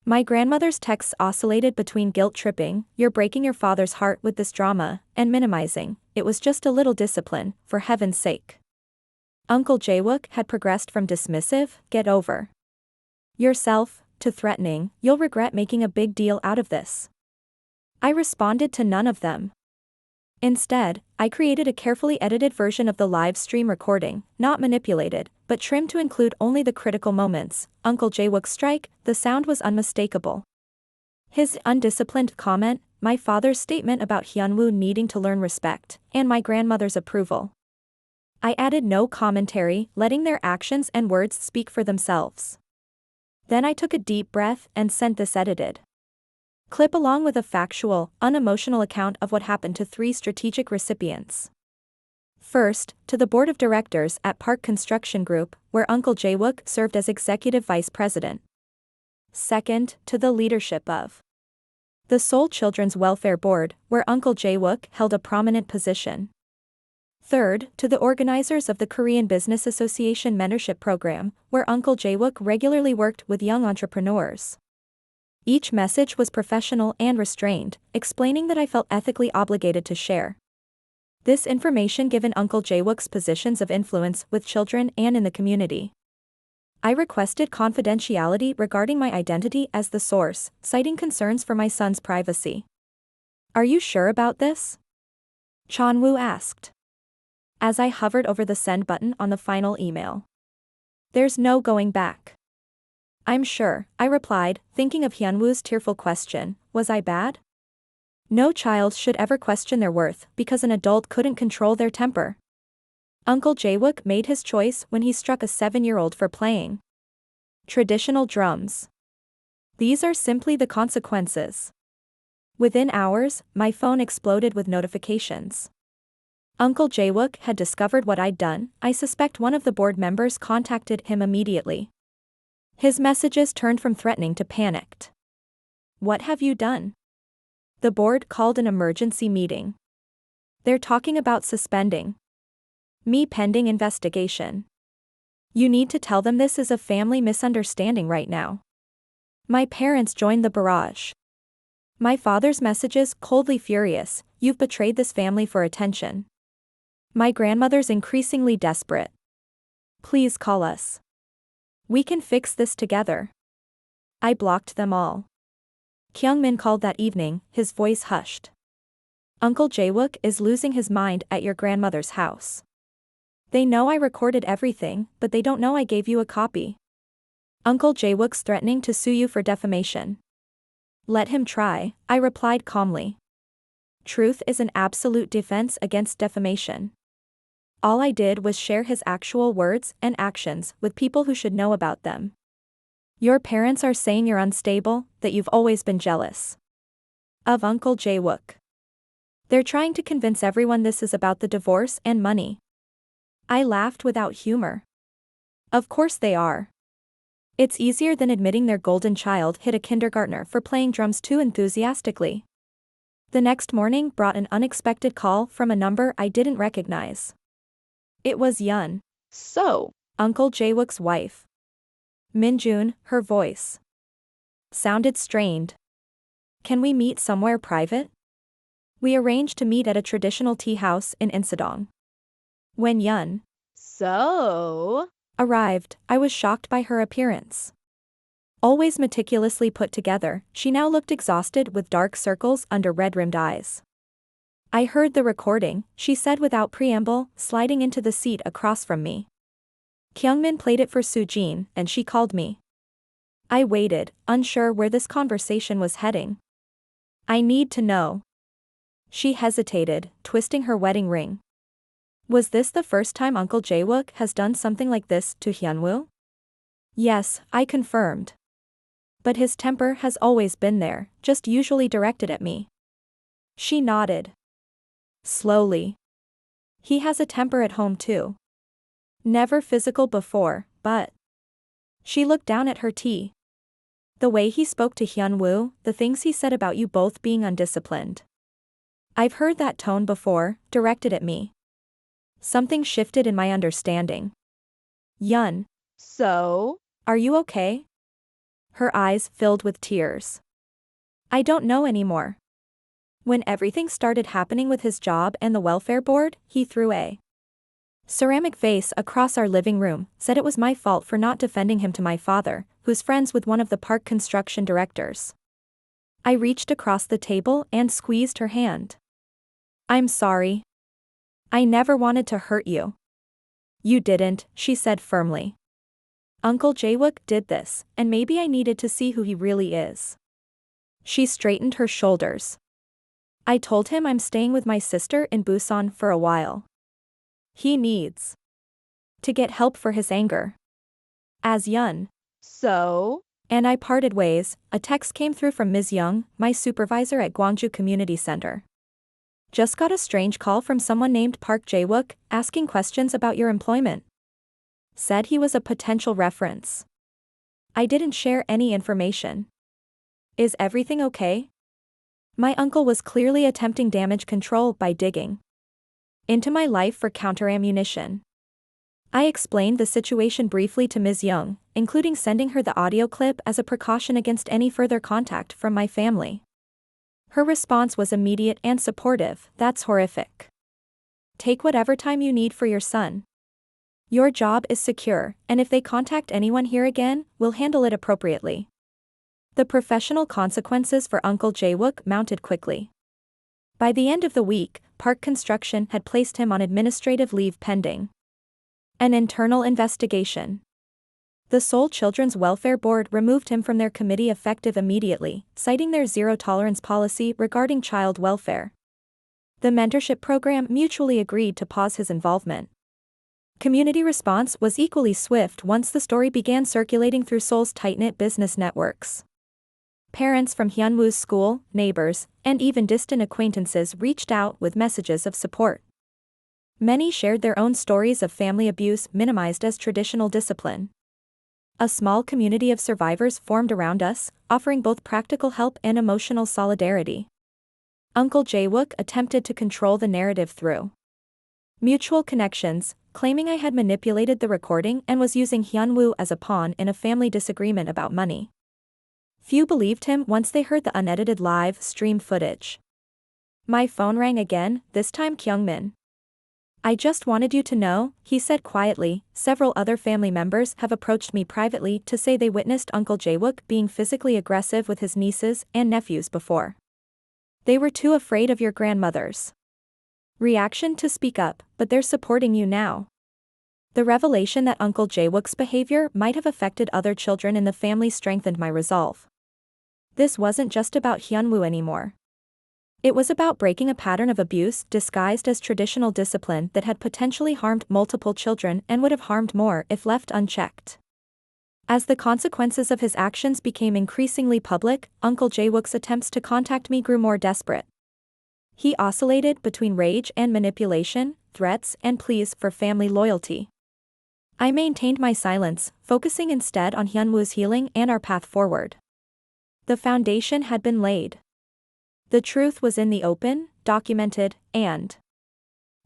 My grandmother's texts oscillated between guilt-tripping, "You're breaking your father's heart with this drama," and minimizing, "It was just a little discipline, for heaven's sake." Uncle Jae-wook had progressed from dismissive, "Get over yourself," to threatening, "You'll regret making a big deal out of this." I responded to none of them. Instead, I created a carefully edited version of the live stream recording, not manipulated, but trimmed to include only the critical moments. Uncle Jae-wook's strike, the sound was unmistakable. His undisciplined comment, my father's statement about Hyun-woo needing to learn respect, and my grandmother's approval. I added no commentary, letting their actions and words speak for themselves. Then I took a deep breath and sent this edited clip along with a factual, unemotional account of what happened to 3 strategic recipients. First, to the board of directors at Park Construction Group, where Uncle Jae-wook served as executive vice president. Second, to the leadership of the Seoul Children's Welfare Board, where Uncle Jae-wook held a prominent position. Third, to the organizers of the Korean Business Association Mentorship Program, where Uncle Jae-wook regularly worked with young entrepreneurs. Each message was professional and restrained, explaining that I felt ethically obligated to share this information given Uncle Jae-wook's positions of influence with children and in the community. I requested confidentiality regarding my identity as the source, citing concerns for my son's privacy. "Are you sure about this?" Hyun-woo asked, as I hovered over the send button on the final email. "There's no going back." "I'm sure," I replied, thinking of Hyun-woo's tearful question, "Was I bad?" No child should ever question their worth because an adult couldn't control their temper. Uncle Jae-wook made his choice when he struck a 7-year-old for playing traditional drums. These are simply the consequences. Within hours, my phone exploded with notifications. Uncle Jae-wook had discovered what I'd done. I suspect one of the board members contacted him immediately. His messages turned from threatening to panicked. "What have you done?" The board called an emergency meeting. "They're talking about suspending me pending investigation. You need to tell them this is a family misunderstanding right now." My parents joined the barrage. My father's messages coldly furious, "You've betrayed this family for attention." My grandmother's increasingly desperate, "Please call us. We can fix this together." I blocked them all. Kyung-min called that evening, his voice hushed. "Uncle Jae-wook is losing his mind at your grandmother's house. They know I recorded everything, but they don't know I gave you a copy. Uncle Jae-wook's threatening to sue you for defamation." Let him try, I replied calmly. Truth is an absolute defense against defamation. All I did was share his actual words and actions with people who should know about them. Your parents are saying you're unstable, that you've always been jealous of Uncle Jae-wook. They're trying to convince everyone this is about the divorce and money. I laughed without humor. Of course they are. It's easier than admitting their golden child hit a kindergartner for playing drums too enthusiastically. The next morning brought an unexpected call from a number I didn't recognize. It was Hyun, So, Uncle Jae-wook's wife. Min-jun, her voice sounded strained. Can we meet somewhere private? We arranged to meet at a traditional tea house in Andong. When Hyun so, arrived, I was shocked by her appearance. Always meticulously put together, she now looked exhausted with dark circles under red-rimmed eyes. I heard the recording, she said without preamble, sliding into the seat across from me. Kyungmin played it for Soo-jin, and she called me. I waited, unsure where this conversation was heading. I need to know. She hesitated, twisting her wedding ring. Was this the first time Uncle Jae-wook has done something like this to Hyun-woo? Yes, I confirmed. But his temper has always been there, just usually directed at me. She nodded. Slowly. He has a temper at home too. Never physical before, but. She looked down at her tea. The way he spoke to Hyun-woo, the things he said about you both being undisciplined. I've heard that tone before, directed at me. Something shifted in my understanding. Hyun. So, Are you okay? Her eyes filled with tears. I don't know anymore. When everything started happening with his job and the welfare board, he threw a ceramic vase across our living room, said it was my fault for not defending him to my father, who's friends with one of the park construction directors. I reached across the table and squeezed her hand. I'm sorry. I never wanted to hurt you. You didn't, she said firmly. Uncle Jae-wook did this, and maybe I needed to see who he really is. She straightened her shoulders. I told him I'm staying with my sister in Busan for a while. He needs to get help for his anger. As Hyun so, and I parted ways, a text came through from Ms. Young, my supervisor at Gwangju Community Center. Just got a strange call from someone named Park Jae-wook, asking questions about your employment. Said he was a potential reference. I didn't share any information. Is everything okay? My uncle was clearly attempting damage control by digging into my life for counter-ammunition. I explained the situation briefly to Ms. Young, including sending her the audio clip as a precaution against any further contact from my family. Her response was immediate and supportive. That's horrific. Take whatever time you need for your son. Your job is secure, and if they contact anyone here again, we'll handle it appropriately. The professional consequences for Uncle Jae-wook mounted quickly. By the end of the week, Park Construction had placed him on administrative leave pending an internal investigation. The Seoul Children's Welfare Board removed him from their committee effective immediately, citing their zero-tolerance policy regarding child welfare. The mentorship program mutually agreed to pause his involvement. Community response was equally swift once the story began circulating through Seoul's tight-knit business networks. Parents from Hyun-woo's school, neighbors, and even distant acquaintances reached out with messages of support. Many shared their own stories of family abuse minimized as traditional discipline. A small community of survivors formed around us, offering both practical help and emotional solidarity. Uncle Jae-wook attempted to control the narrative through mutual connections, claiming I had manipulated the recording and was using Hyun-woo as a pawn in a family disagreement about money. Few believed him once they heard the unedited live stream footage. My phone rang again, this time Kyungmin. I just wanted you to know, he said quietly. Several other family members have approached me privately to say they witnessed Uncle Jae-wook being physically aggressive with his nieces and nephews before. They were too afraid of your grandmother's reaction to speak up, but they're supporting you now. The revelation that Uncle Jae-wook's behavior might have affected other children in the family strengthened my resolve. This wasn't just about Hyun-woo anymore. It was about breaking a pattern of abuse disguised as traditional discipline that had potentially harmed multiple children and would have harmed more if left unchecked. As the consequences of his actions became increasingly public, Uncle Jae-wook's attempts to contact me grew more desperate. He oscillated between rage and manipulation, threats and pleas for family loyalty. I maintained my silence, focusing instead on Hyun-woo's healing and our path forward. The foundation had been laid. The truth was in the open, documented, and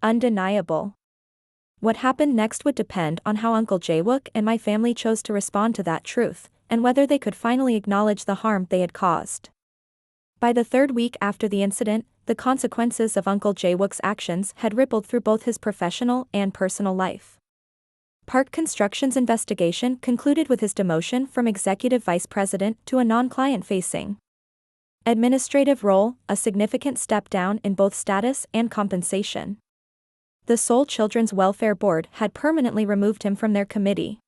undeniable. What happened next would depend on how Uncle Jae-wook and my family chose to respond to that truth, and whether they could finally acknowledge the harm they had caused. By the third week after the incident, the consequences of Uncle Jae-wook's actions had rippled through both his professional and personal life. Park Construction's investigation concluded with his demotion from executive vice president to a non-client-facing administrative role, a significant step down in both status and compensation. The Seoul Children's Welfare Board had permanently removed him from their committee.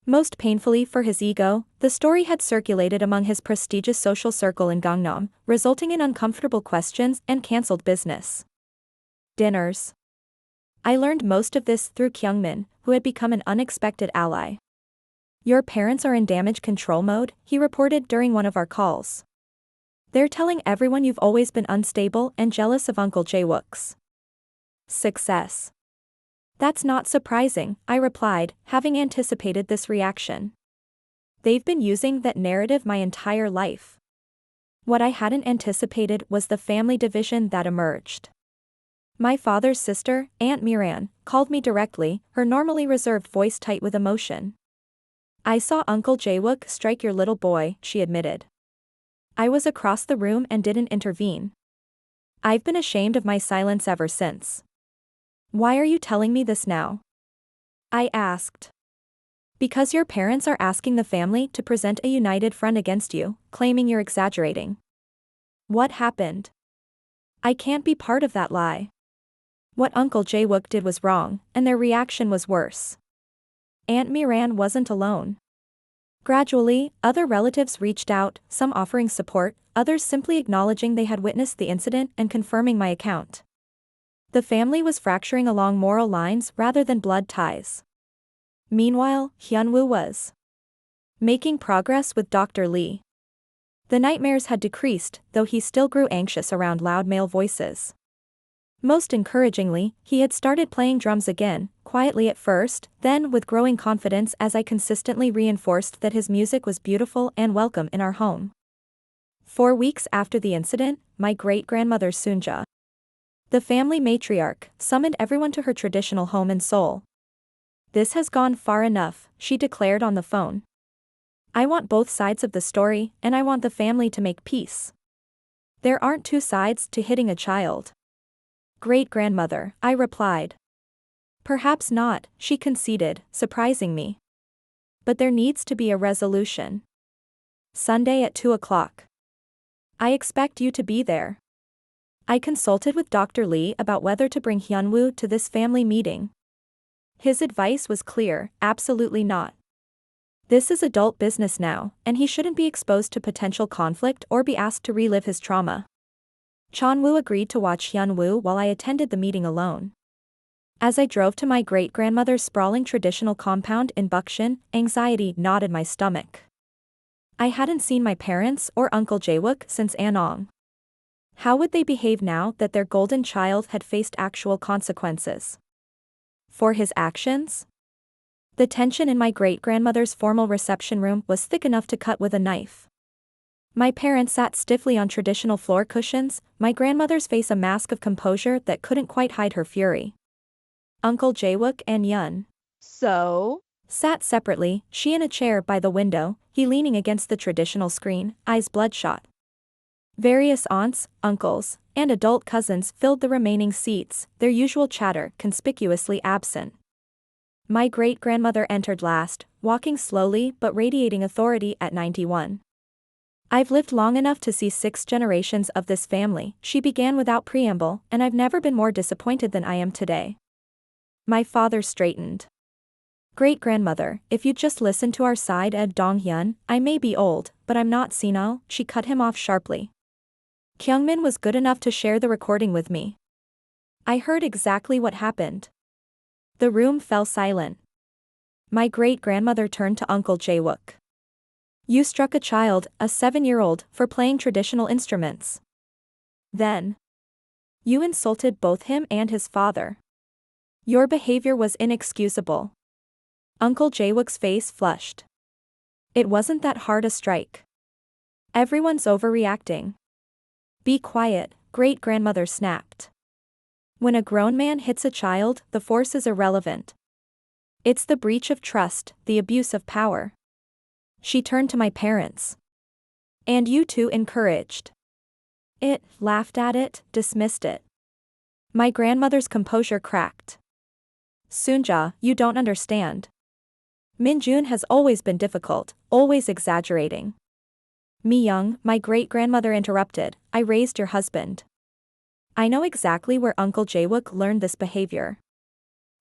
Most painfully for his ego, the story had circulated among his prestigious social circle in Gangnam, resulting in uncomfortable questions and cancelled business dinners. I learned most of this through Kyungmin, who had become an unexpected ally. "Your parents are in damage control mode," he reported during one of our calls. "They're telling everyone you've always been unstable and jealous of Uncle Jae-wook's success." "That's not surprising," I replied, having anticipated this reaction. "They've been using that narrative my entire life." What I hadn't anticipated was the family division that emerged. My father's sister, Aunt Miran, called me directly, her normally reserved voice tight with emotion. "I saw Uncle Jae-wook strike your little boy," she admitted. I was across the room and didn't intervene. I've been ashamed of my silence ever since. "Why are you telling me this now?" I asked. "Because your parents are asking the family to present a united front against you, claiming you're exaggerating." "What happened?" "I can't be part of that lie. What Uncle Jae-wook did was wrong, and their reaction was worse." Aunt Miran wasn't alone. Gradually, other relatives reached out, some offering support, others simply acknowledging they had witnessed the incident and confirming my account. The family was fracturing along moral lines rather than blood ties. Meanwhile, Hyun-woo was making progress with Dr. Lee. The nightmares had decreased, though he still grew anxious around loud male voices. Most encouragingly, he had started playing drums again, quietly at first, then with growing confidence as I consistently reinforced that his music was beautiful and welcome in our home. 4 weeks after the incident, my great-grandmother Sunja, the family matriarch, summoned everyone to her traditional home in Seoul. "This has gone far enough," she declared on the phone. "I want both sides of the story, and I want the family to make peace. There aren't two sides to hitting a child." "Great-grandmother," I replied. "Perhaps not," she conceded, surprising me. "But there needs to be a resolution. Sunday at 2 o'clock. I expect you to be there." I consulted with Dr. Lee about whether to bring Hyun-woo to this family meeting. His advice was clear: absolutely not. This is adult business now, and he shouldn't be exposed to potential conflict or be asked to relive his trauma. Chon-woo agreed to watch Hyun-woo while I attended the meeting alone. As I drove to my great-grandmother's sprawling traditional compound in Bukshin, anxiety gnawed at my stomach. I hadn't seen my parents or Uncle Jae-wook since Andong. How would they behave now that their golden child had faced actual consequences for his actions? The tension in my great-grandmother's formal reception room was thick enough to cut with a knife. My parents sat stiffly on traditional floor cushions, my grandmother's face a mask of composure that couldn't quite hide her fury. Uncle Jae-wook and Yun sat separately, she in a chair by the window, he leaning against the traditional screen, eyes bloodshot. Various aunts, uncles, and adult cousins filled the remaining seats, their usual chatter conspicuously absent. My great-grandmother entered last, walking slowly but radiating authority at 91. "I've lived long enough to see 6 generations of this family," she began without preamble, "and I've never been more disappointed than I am today." My father straightened. "Great-grandmother, if you'd just listen to our side at Donghyun, I may be old, but I'm not senile, she cut him off sharply. Kyungmin was good enough to share the recording with me. I heard exactly what happened. The room fell silent. My great-grandmother turned to Uncle Jae-wook. You struck a child, a 7-year-old, for playing traditional instruments. Then, you insulted both him and his father. Your behavior was inexcusable. Uncle Jae-wook's face flushed. It wasn't that hard a strike. Everyone's overreacting. Be quiet, great-grandmother snapped. When a grown man hits a child, the force is irrelevant. It's the breach of trust, the abuse of power. She turned to my parents. And you two encouraged it, laughed at it, dismissed it. My grandmother's composure cracked. Sunja, you don't understand. Min-jun has always been difficult, always exaggerating. Mi-young, my great-grandmother interrupted, I raised your husband. I know exactly where Uncle Jae-wook learned this behavior.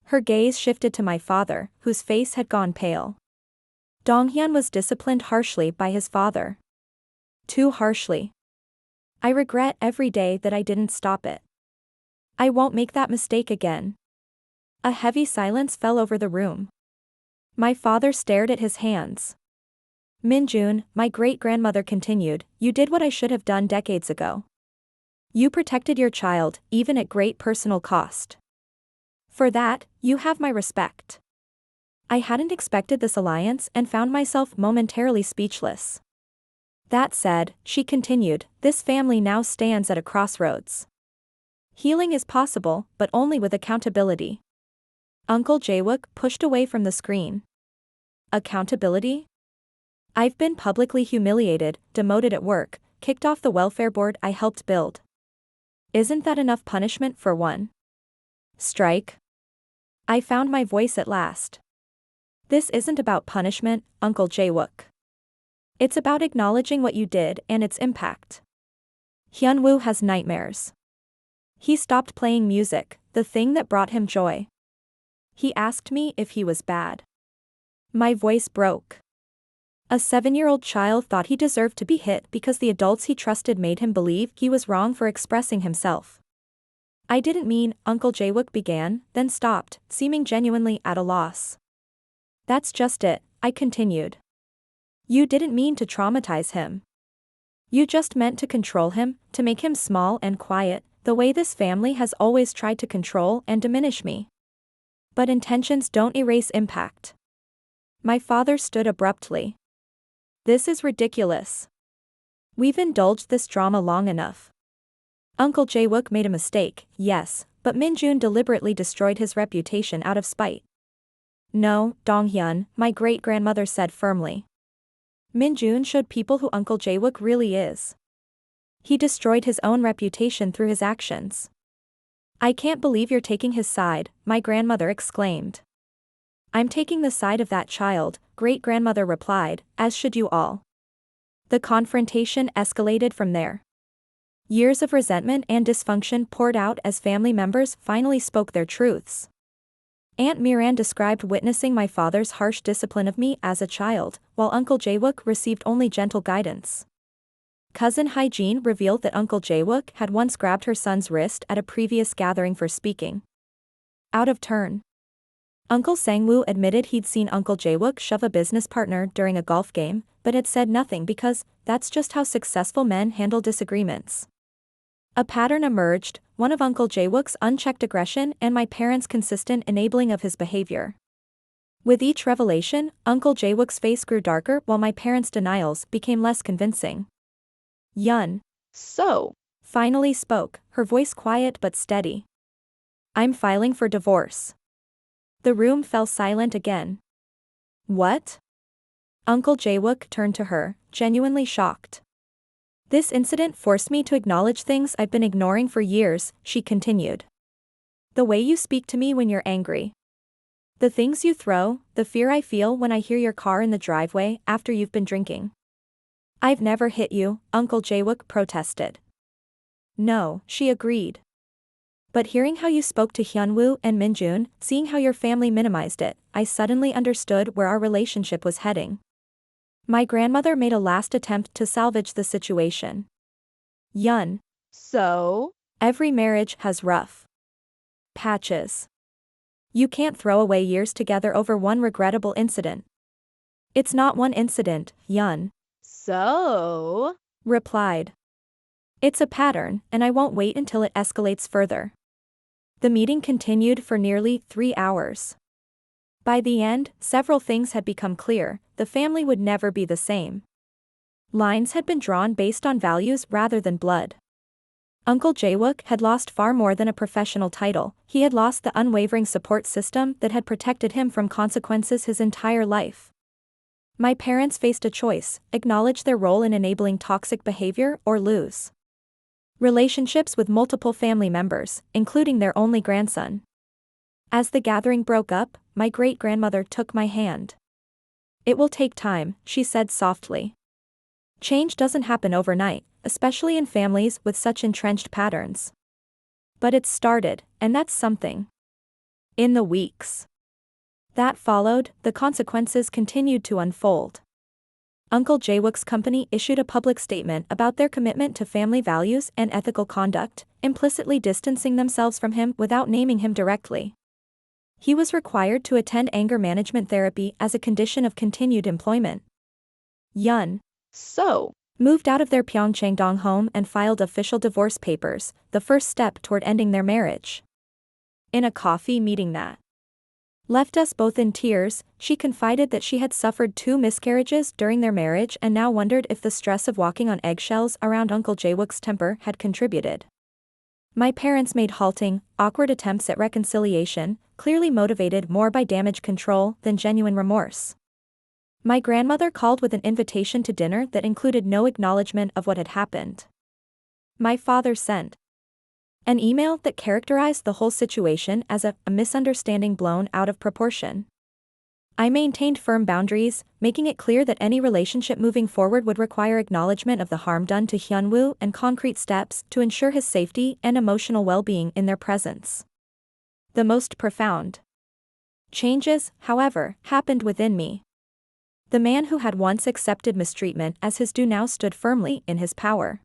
Her gaze shifted to my father, whose face had gone pale. Dong-hyun was disciplined harshly by his father. Too harshly. I regret every day that I didn't stop it. I won't make that mistake again. A heavy silence fell over the room. My father stared at his hands. Min-jun, my great-grandmother continued, you did what I should have done decades ago. You protected your child, even at great personal cost. For that, you have my respect. I hadn't expected this alliance and found myself momentarily speechless. That said, she continued, this family now stands at a crossroads. Healing is possible, but only with accountability. Uncle Jae-wook pushed away from the screen. Accountability? I've been publicly humiliated, demoted at work, kicked off the welfare board I helped build. Isn't that enough punishment for one strike? I found my voice at last. This isn't about punishment, Uncle Jae-wook. It's about acknowledging what you did and its impact. Hyun-woo has nightmares. He stopped playing music, the thing that brought him joy. He asked me if he was bad. My voice broke. A 7-year-old child thought he deserved to be hit because the adults he trusted made him believe he was wrong for expressing himself. I didn't mean, Uncle Jae-wook began, then stopped, seeming genuinely at a loss. That's just it, I continued. You didn't mean to traumatize him. You just meant to control him, to make him small and quiet, the way this family has always tried to control and diminish me. But intentions don't erase impact. My father stood abruptly. This is ridiculous. We've indulged this drama long enough. Uncle Jae-wook made a mistake, yes, but Min-jun deliberately destroyed his reputation out of spite. No, Dong-hyun, my great-grandmother said firmly. Min-jun showed people who Uncle Jae-wook really is. He destroyed his own reputation through his actions. I can't believe you're taking his side, my grandmother exclaimed. I'm taking the side of that child, great-grandmother replied, as should you all. The confrontation escalated from there. Years of resentment and dysfunction poured out as family members finally spoke their truths. Aunt Miran described witnessing my father's harsh discipline of me as a child, while Uncle Jae-wook received only gentle guidance. Cousin Hyejin revealed that Uncle Jae-wook had once grabbed her son's wrist at a previous gathering for speaking out of turn. Uncle Sang-woo admitted he'd seen Uncle Jae-wook shove a business partner during a golf game, but had said nothing because that's just how successful men handle disagreements. A pattern emerged, one of Uncle Jae-wook's unchecked aggression and my parents' consistent enabling of his behavior. With each revelation, Uncle Jae-wook's face grew darker while my parents' denials became less convincing. Yun finally spoke, her voice quiet but steady. I'm filing for divorce. The room fell silent again. What? Uncle Jae-wook turned to her, genuinely shocked. This incident forced me to acknowledge things I've been ignoring for years, she continued. The way you speak to me when you're angry. The things you throw, the fear I feel when I hear your car in the driveway after you've been drinking. I've never hit you, Uncle Jae-wook protested. No, she agreed. But hearing how you spoke to Hyun-woo and Min-jun, seeing how your family minimized it, I suddenly understood where our relationship was heading. My grandmother made a last attempt to salvage the situation. Hyun. So, Every marriage has rough patches. You can't throw away years together over one regrettable incident. It's not one incident, Hyun so, replied. It's a pattern, and I won't wait until it escalates further. The meeting continued for nearly 3 hours. By the end, several things had become clear: the family would never be the same. Lines had been drawn based on values rather than blood. Uncle Jae-wook had lost far more than a professional title. He had lost the unwavering support system that had protected him from consequences his entire life. My parents faced a choice: acknowledge their role in enabling toxic behavior or lose relationships with multiple family members, including their only grandson. As the gathering broke up, my great-grandmother took my hand. It will take time, she said softly. Change doesn't happen overnight, especially in families with such entrenched patterns. But it's started, and that's something. In the weeks that followed, the consequences continued to unfold. Uncle Jae-wook's company issued a public statement about their commitment to family values and ethical conduct, implicitly distancing themselves from him without naming him directly. He was required to attend anger management therapy as a condition of continued employment. Hyun so, moved out of their Pyeongchang home and filed official divorce papers, the first step toward ending their marriage. In a coffee meeting that left us both in tears, she confided that she had suffered 2 miscarriages during their marriage and now wondered if the stress of walking on eggshells around Uncle Jae-wook's temper had contributed. My parents made halting, awkward attempts at reconciliation, clearly motivated more by damage control than genuine remorse. My grandmother called with an invitation to dinner that included no acknowledgement of what had happened. My father sent an email that characterized the whole situation as a misunderstanding blown out of proportion. I maintained firm boundaries, making it clear that any relationship moving forward would require acknowledgement of the harm done to Hyun-woo and concrete steps to ensure his safety and emotional well-being in their presence. The most profound changes, however, happened within me. The man who had once accepted mistreatment as his due now stood firmly in his power.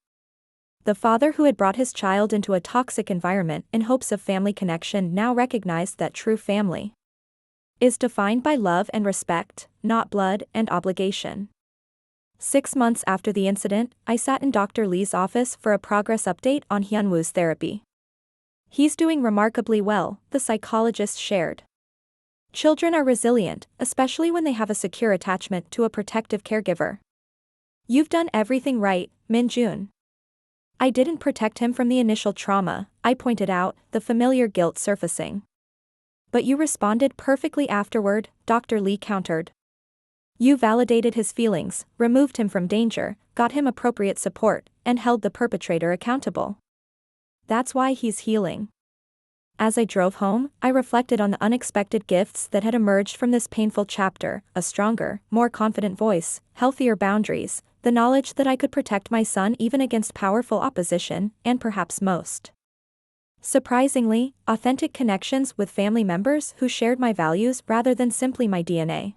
The father who had brought his child into a toxic environment in hopes of family connection now recognized that true family is defined by love and respect, not blood and obligation. 6 months after the incident, I sat in Dr. Lee's office for a progress update on Hyun-woo's therapy. He's doing remarkably well, the psychologist shared. Children are resilient, especially when they have a secure attachment to a protective caregiver. You've done everything right, Min-jun. I didn't protect him from the initial trauma, I pointed out, the familiar guilt surfacing. But you responded perfectly afterward, Dr. Lee countered. You validated his feelings, removed him from danger, got him appropriate support, and held the perpetrator accountable. That's why he's healing. As I drove home, I reflected on the unexpected gifts that had emerged from this painful chapter: a stronger, more confident voice, healthier boundaries, the knowledge that I could protect my son even against powerful opposition, and perhaps most surprisingly, authentic connections with family members who shared my values rather than simply my DNA.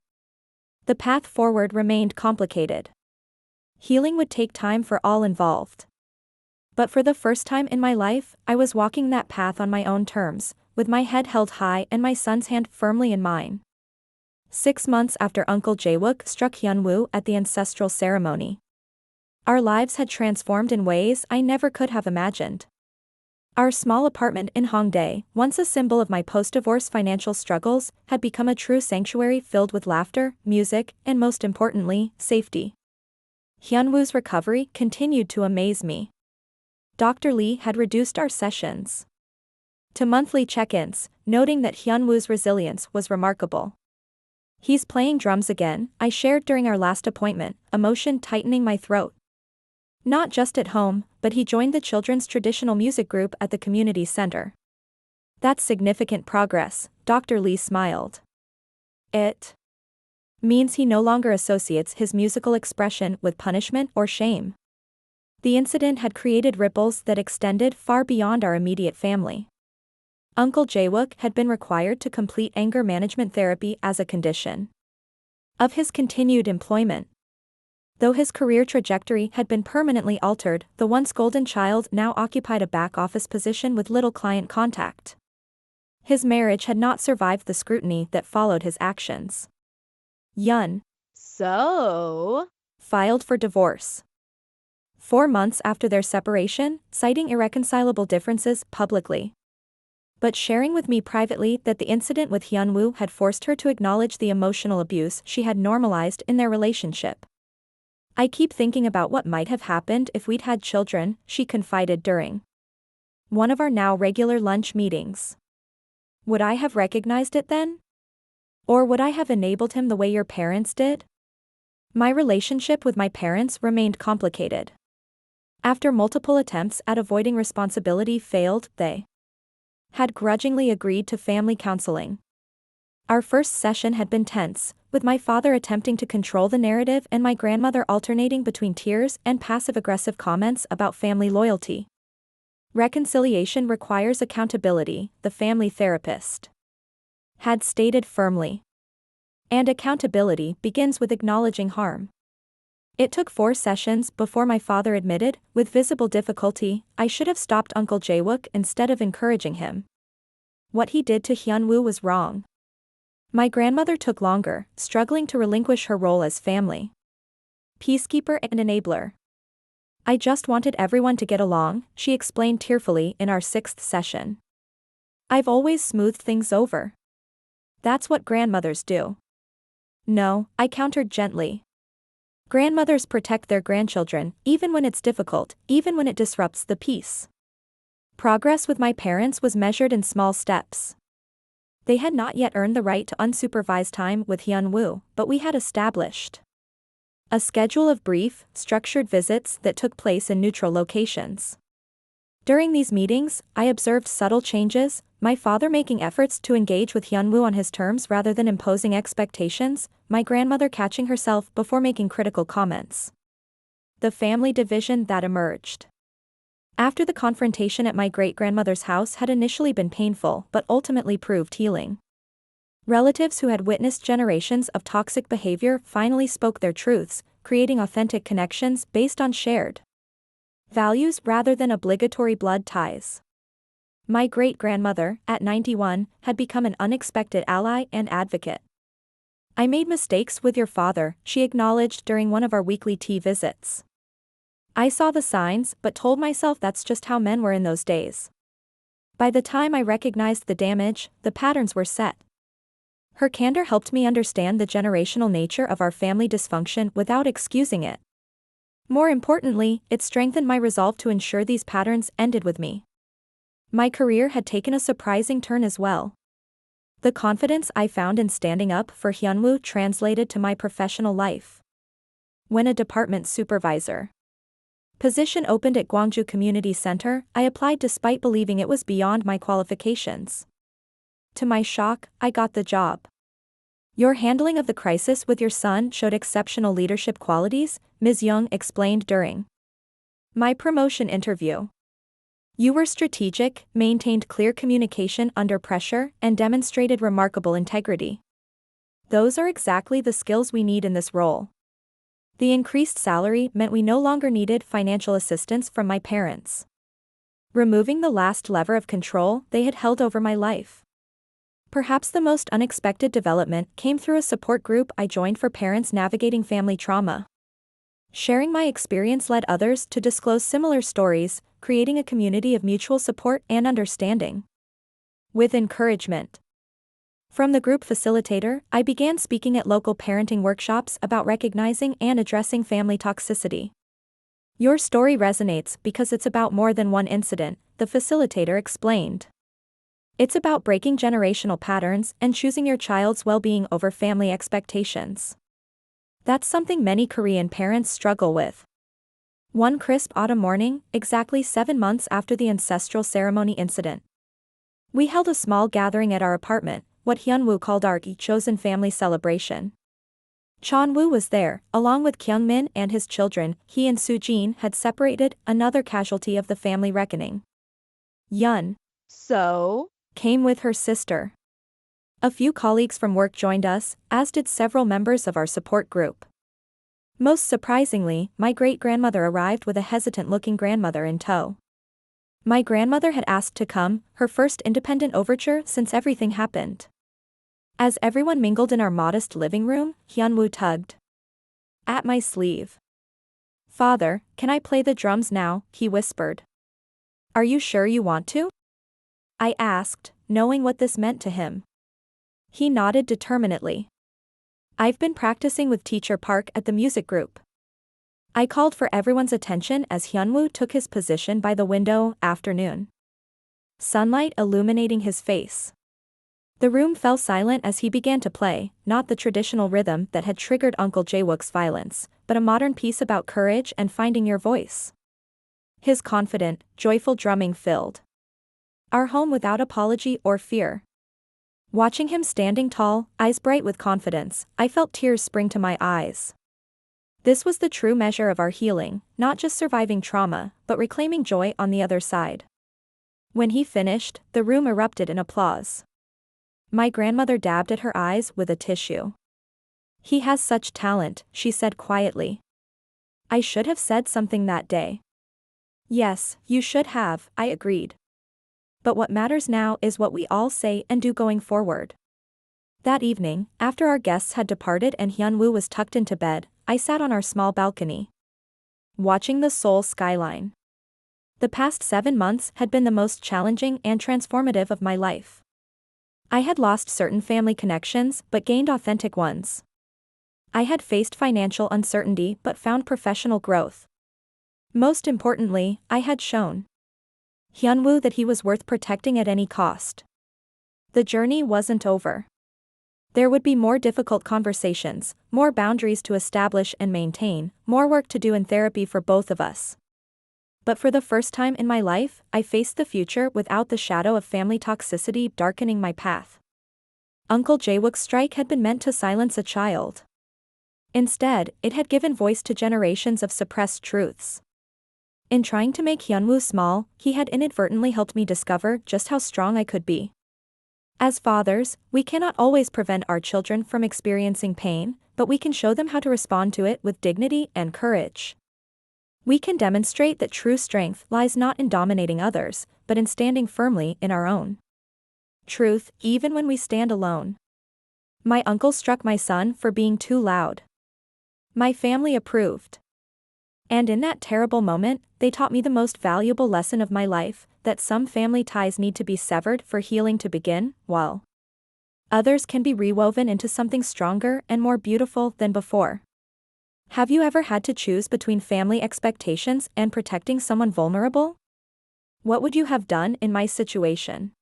The path forward remained complicated. Healing would take time for all involved. But for the first time in my life, I was walking that path on my own terms, with my head held high and my son's hand firmly in mine. 6 months after Uncle Jae-wook struck Hyun-woo at the Ancestral ceremony, our lives had transformed in ways I never could have imagined. Our small apartment in Hongdae, once a symbol of my post-divorce financial struggles, had become a true sanctuary filled with laughter, music, and most importantly, safety. Hyun-woo's recovery continued to amaze me. Dr. Lee had reduced our sessions to monthly check-ins, noting that Hyun-woo's resilience was remarkable. He's playing drums again, I shared during our last appointment, emotion tightening my throat. Not just at home, but he joined the children's traditional music group at the community center. That's significant progress, Dr. Lee smiled. It means he no longer associates his musical expression with punishment or shame. The incident had created ripples that extended far beyond our immediate family. Uncle Jae-wook had been required to complete anger management therapy as a condition of his continued employment. Though his career trajectory had been permanently altered, the once golden child now occupied a back-office position with little client contact. His marriage had not survived the scrutiny that followed his actions. Hyun So, filed for divorce 4 months after their separation, citing irreconcilable differences publicly, but sharing with me privately that the incident with Hyun-woo had forced her to acknowledge the emotional abuse she had normalized in their relationship. I keep thinking about what might have happened if we'd had children, she confided during one of our now regular lunch meetings. Would I have recognized it then? Or would I have enabled him the way your parents did? My relationship with my parents remained complicated. After multiple attempts at avoiding responsibility failed, they had grudgingly agreed to family counseling. Our first session had been tense, with my father attempting to control the narrative and my grandmother alternating between tears and passive-aggressive comments about family loyalty. Reconciliation requires accountability, the family therapist had stated firmly. And accountability begins with acknowledging harm. It took 4 sessions before my father admitted, with visible difficulty, I should have stopped Uncle Jae-wook instead of encouraging him. What he did to Hyun-woo was wrong. My grandmother took longer, struggling to relinquish her role as family peacekeeper and enabler. I just wanted everyone to get along, she explained tearfully in our 6th session. I've always smoothed things over. That's what grandmothers do. No, I countered gently. Grandmothers protect their grandchildren, even when it's difficult, even when it disrupts the peace. Progress with my parents was measured in small steps. They had not yet earned the right to unsupervised time with Hyun-woo, but we had established a schedule of brief, structured visits that took place in neutral locations. During these meetings, I observed subtle changes, my father making efforts to engage with Hyun-woo on his terms rather than imposing expectations, my grandmother catching herself before making critical comments. The family division that emerged after the confrontation at my great-grandmother's house had initially been painful but ultimately proved healing. Relatives who had witnessed generations of toxic behavior finally spoke their truths, creating authentic connections based on shared values rather than obligatory blood ties. My great-grandmother, at 91, had become an unexpected ally and advocate. I made mistakes with your father, she acknowledged during one of our weekly tea visits. I saw the signs but told myself that's just how men were in those days. By the time I recognized the damage, the patterns were set. Her candor helped me understand the generational nature of our family dysfunction without excusing it. More importantly, it strengthened my resolve to ensure these patterns ended with me. My career had taken a surprising turn as well. The confidence I found in standing up for Hyun-woo translated to my professional life. When a department supervisor position opened at Gwangju Community Center, I applied despite believing it was beyond my qualifications. To my shock, I got the job. Your handling of the crisis with your son showed exceptional leadership qualities, Ms. Young explained during my promotion interview. You were strategic, maintained clear communication under pressure, and demonstrated remarkable integrity. Those are exactly the skills we need in this role. The increased salary meant we no longer needed financial assistance from my parents, removing the last lever of control they had held over my life. Perhaps the most unexpected development came through a support group I joined for parents navigating family trauma. Sharing my experience led others to disclose similar stories, creating a community of mutual support and understanding. With encouragement from the group facilitator, I began speaking at local parenting workshops about recognizing and addressing family toxicity. Your story resonates because it's about more than one incident, the facilitator explained. It's about breaking generational patterns and choosing your child's well-being over family expectations. That's something many Korean parents struggle with. One crisp autumn morning, exactly 7 months after the ancestral ceremony incident, we held a small gathering at our apartment, what Hyun-woo called our chosen family celebration. Chon-woo was there, along with Kyung-min and his children. He and Soo-jin had separated, another casualty of the family reckoning. Yun so, came with her sister. A few colleagues from work joined us, as did several members of our support group. Most surprisingly, my great-grandmother arrived with a hesitant-looking grandmother in tow. My grandmother had asked to come, her first independent overture since everything happened. As everyone mingled in our modest living room, Hyun-woo tugged at my sleeve. "Father, can I play the drums now?" he whispered. "Are you sure you want to?" I asked, knowing what this meant to him. He nodded determinedly. "I've been practicing with Teacher Park at the music group." I called for everyone's attention as Hyun-woo took his position by the window, afternoon sunlight illuminating his face. The room fell silent as he began to play, not the traditional rhythm that had triggered Uncle Jae-wook's violence, but a modern piece about courage and finding your voice. His confident, joyful drumming filled our home without apology or fear. Watching him standing tall, eyes bright with confidence, I felt tears spring to my eyes. This was the true measure of our healing, not just surviving trauma, but reclaiming joy on the other side. When he finished, the room erupted in applause. My grandmother dabbed at her eyes with a tissue. "He has such talent," she said quietly. I should have said something that day. "Yes, you should have," I agreed. "But what matters now is what we all say and do going forward." That evening, after our guests had departed and Hyun-woo was tucked into bed, I sat on our small balcony, watching the Seoul skyline. The past 7 months had been the most challenging and transformative of my life. I had lost certain family connections but gained authentic ones. I had faced financial uncertainty but found professional growth. Most importantly, I had shown Hyun-woo that he was worth protecting at any cost. The journey wasn't over. There would be more difficult conversations, more boundaries to establish and maintain, more work to do in therapy for both of us. But for the first time in my life, I faced the future without the shadow of family toxicity darkening my path. Uncle Jae-wook's strike had been meant to silence a child. Instead, it had given voice to generations of suppressed truths. In trying to make Hyun-woo small, he had inadvertently helped me discover just how strong I could be. As fathers, we cannot always prevent our children from experiencing pain, but we can show them how to respond to it with dignity and courage. We can demonstrate that true strength lies not in dominating others, but in standing firmly in our own truth, even when we stand alone. My uncle struck my son for being too loud. My family approved. And in that terrible moment, they taught me the most valuable lesson of my life, that some family ties need to be severed for healing to begin, while others can be rewoven into something stronger and more beautiful than before. Have you ever had to choose between family expectations and protecting someone vulnerable? What would you have done in my situation?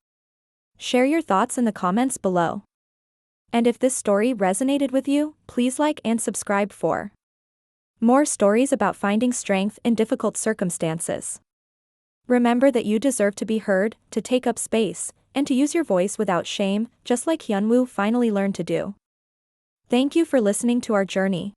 Share your thoughts in the comments below. And if this story resonated with you, please like and subscribe for more stories about finding strength in difficult circumstances. Remember that you deserve to be heard, to take up space, and to use your voice without shame, just like Hyun-woo finally learned to do. Thank you for listening to our journey.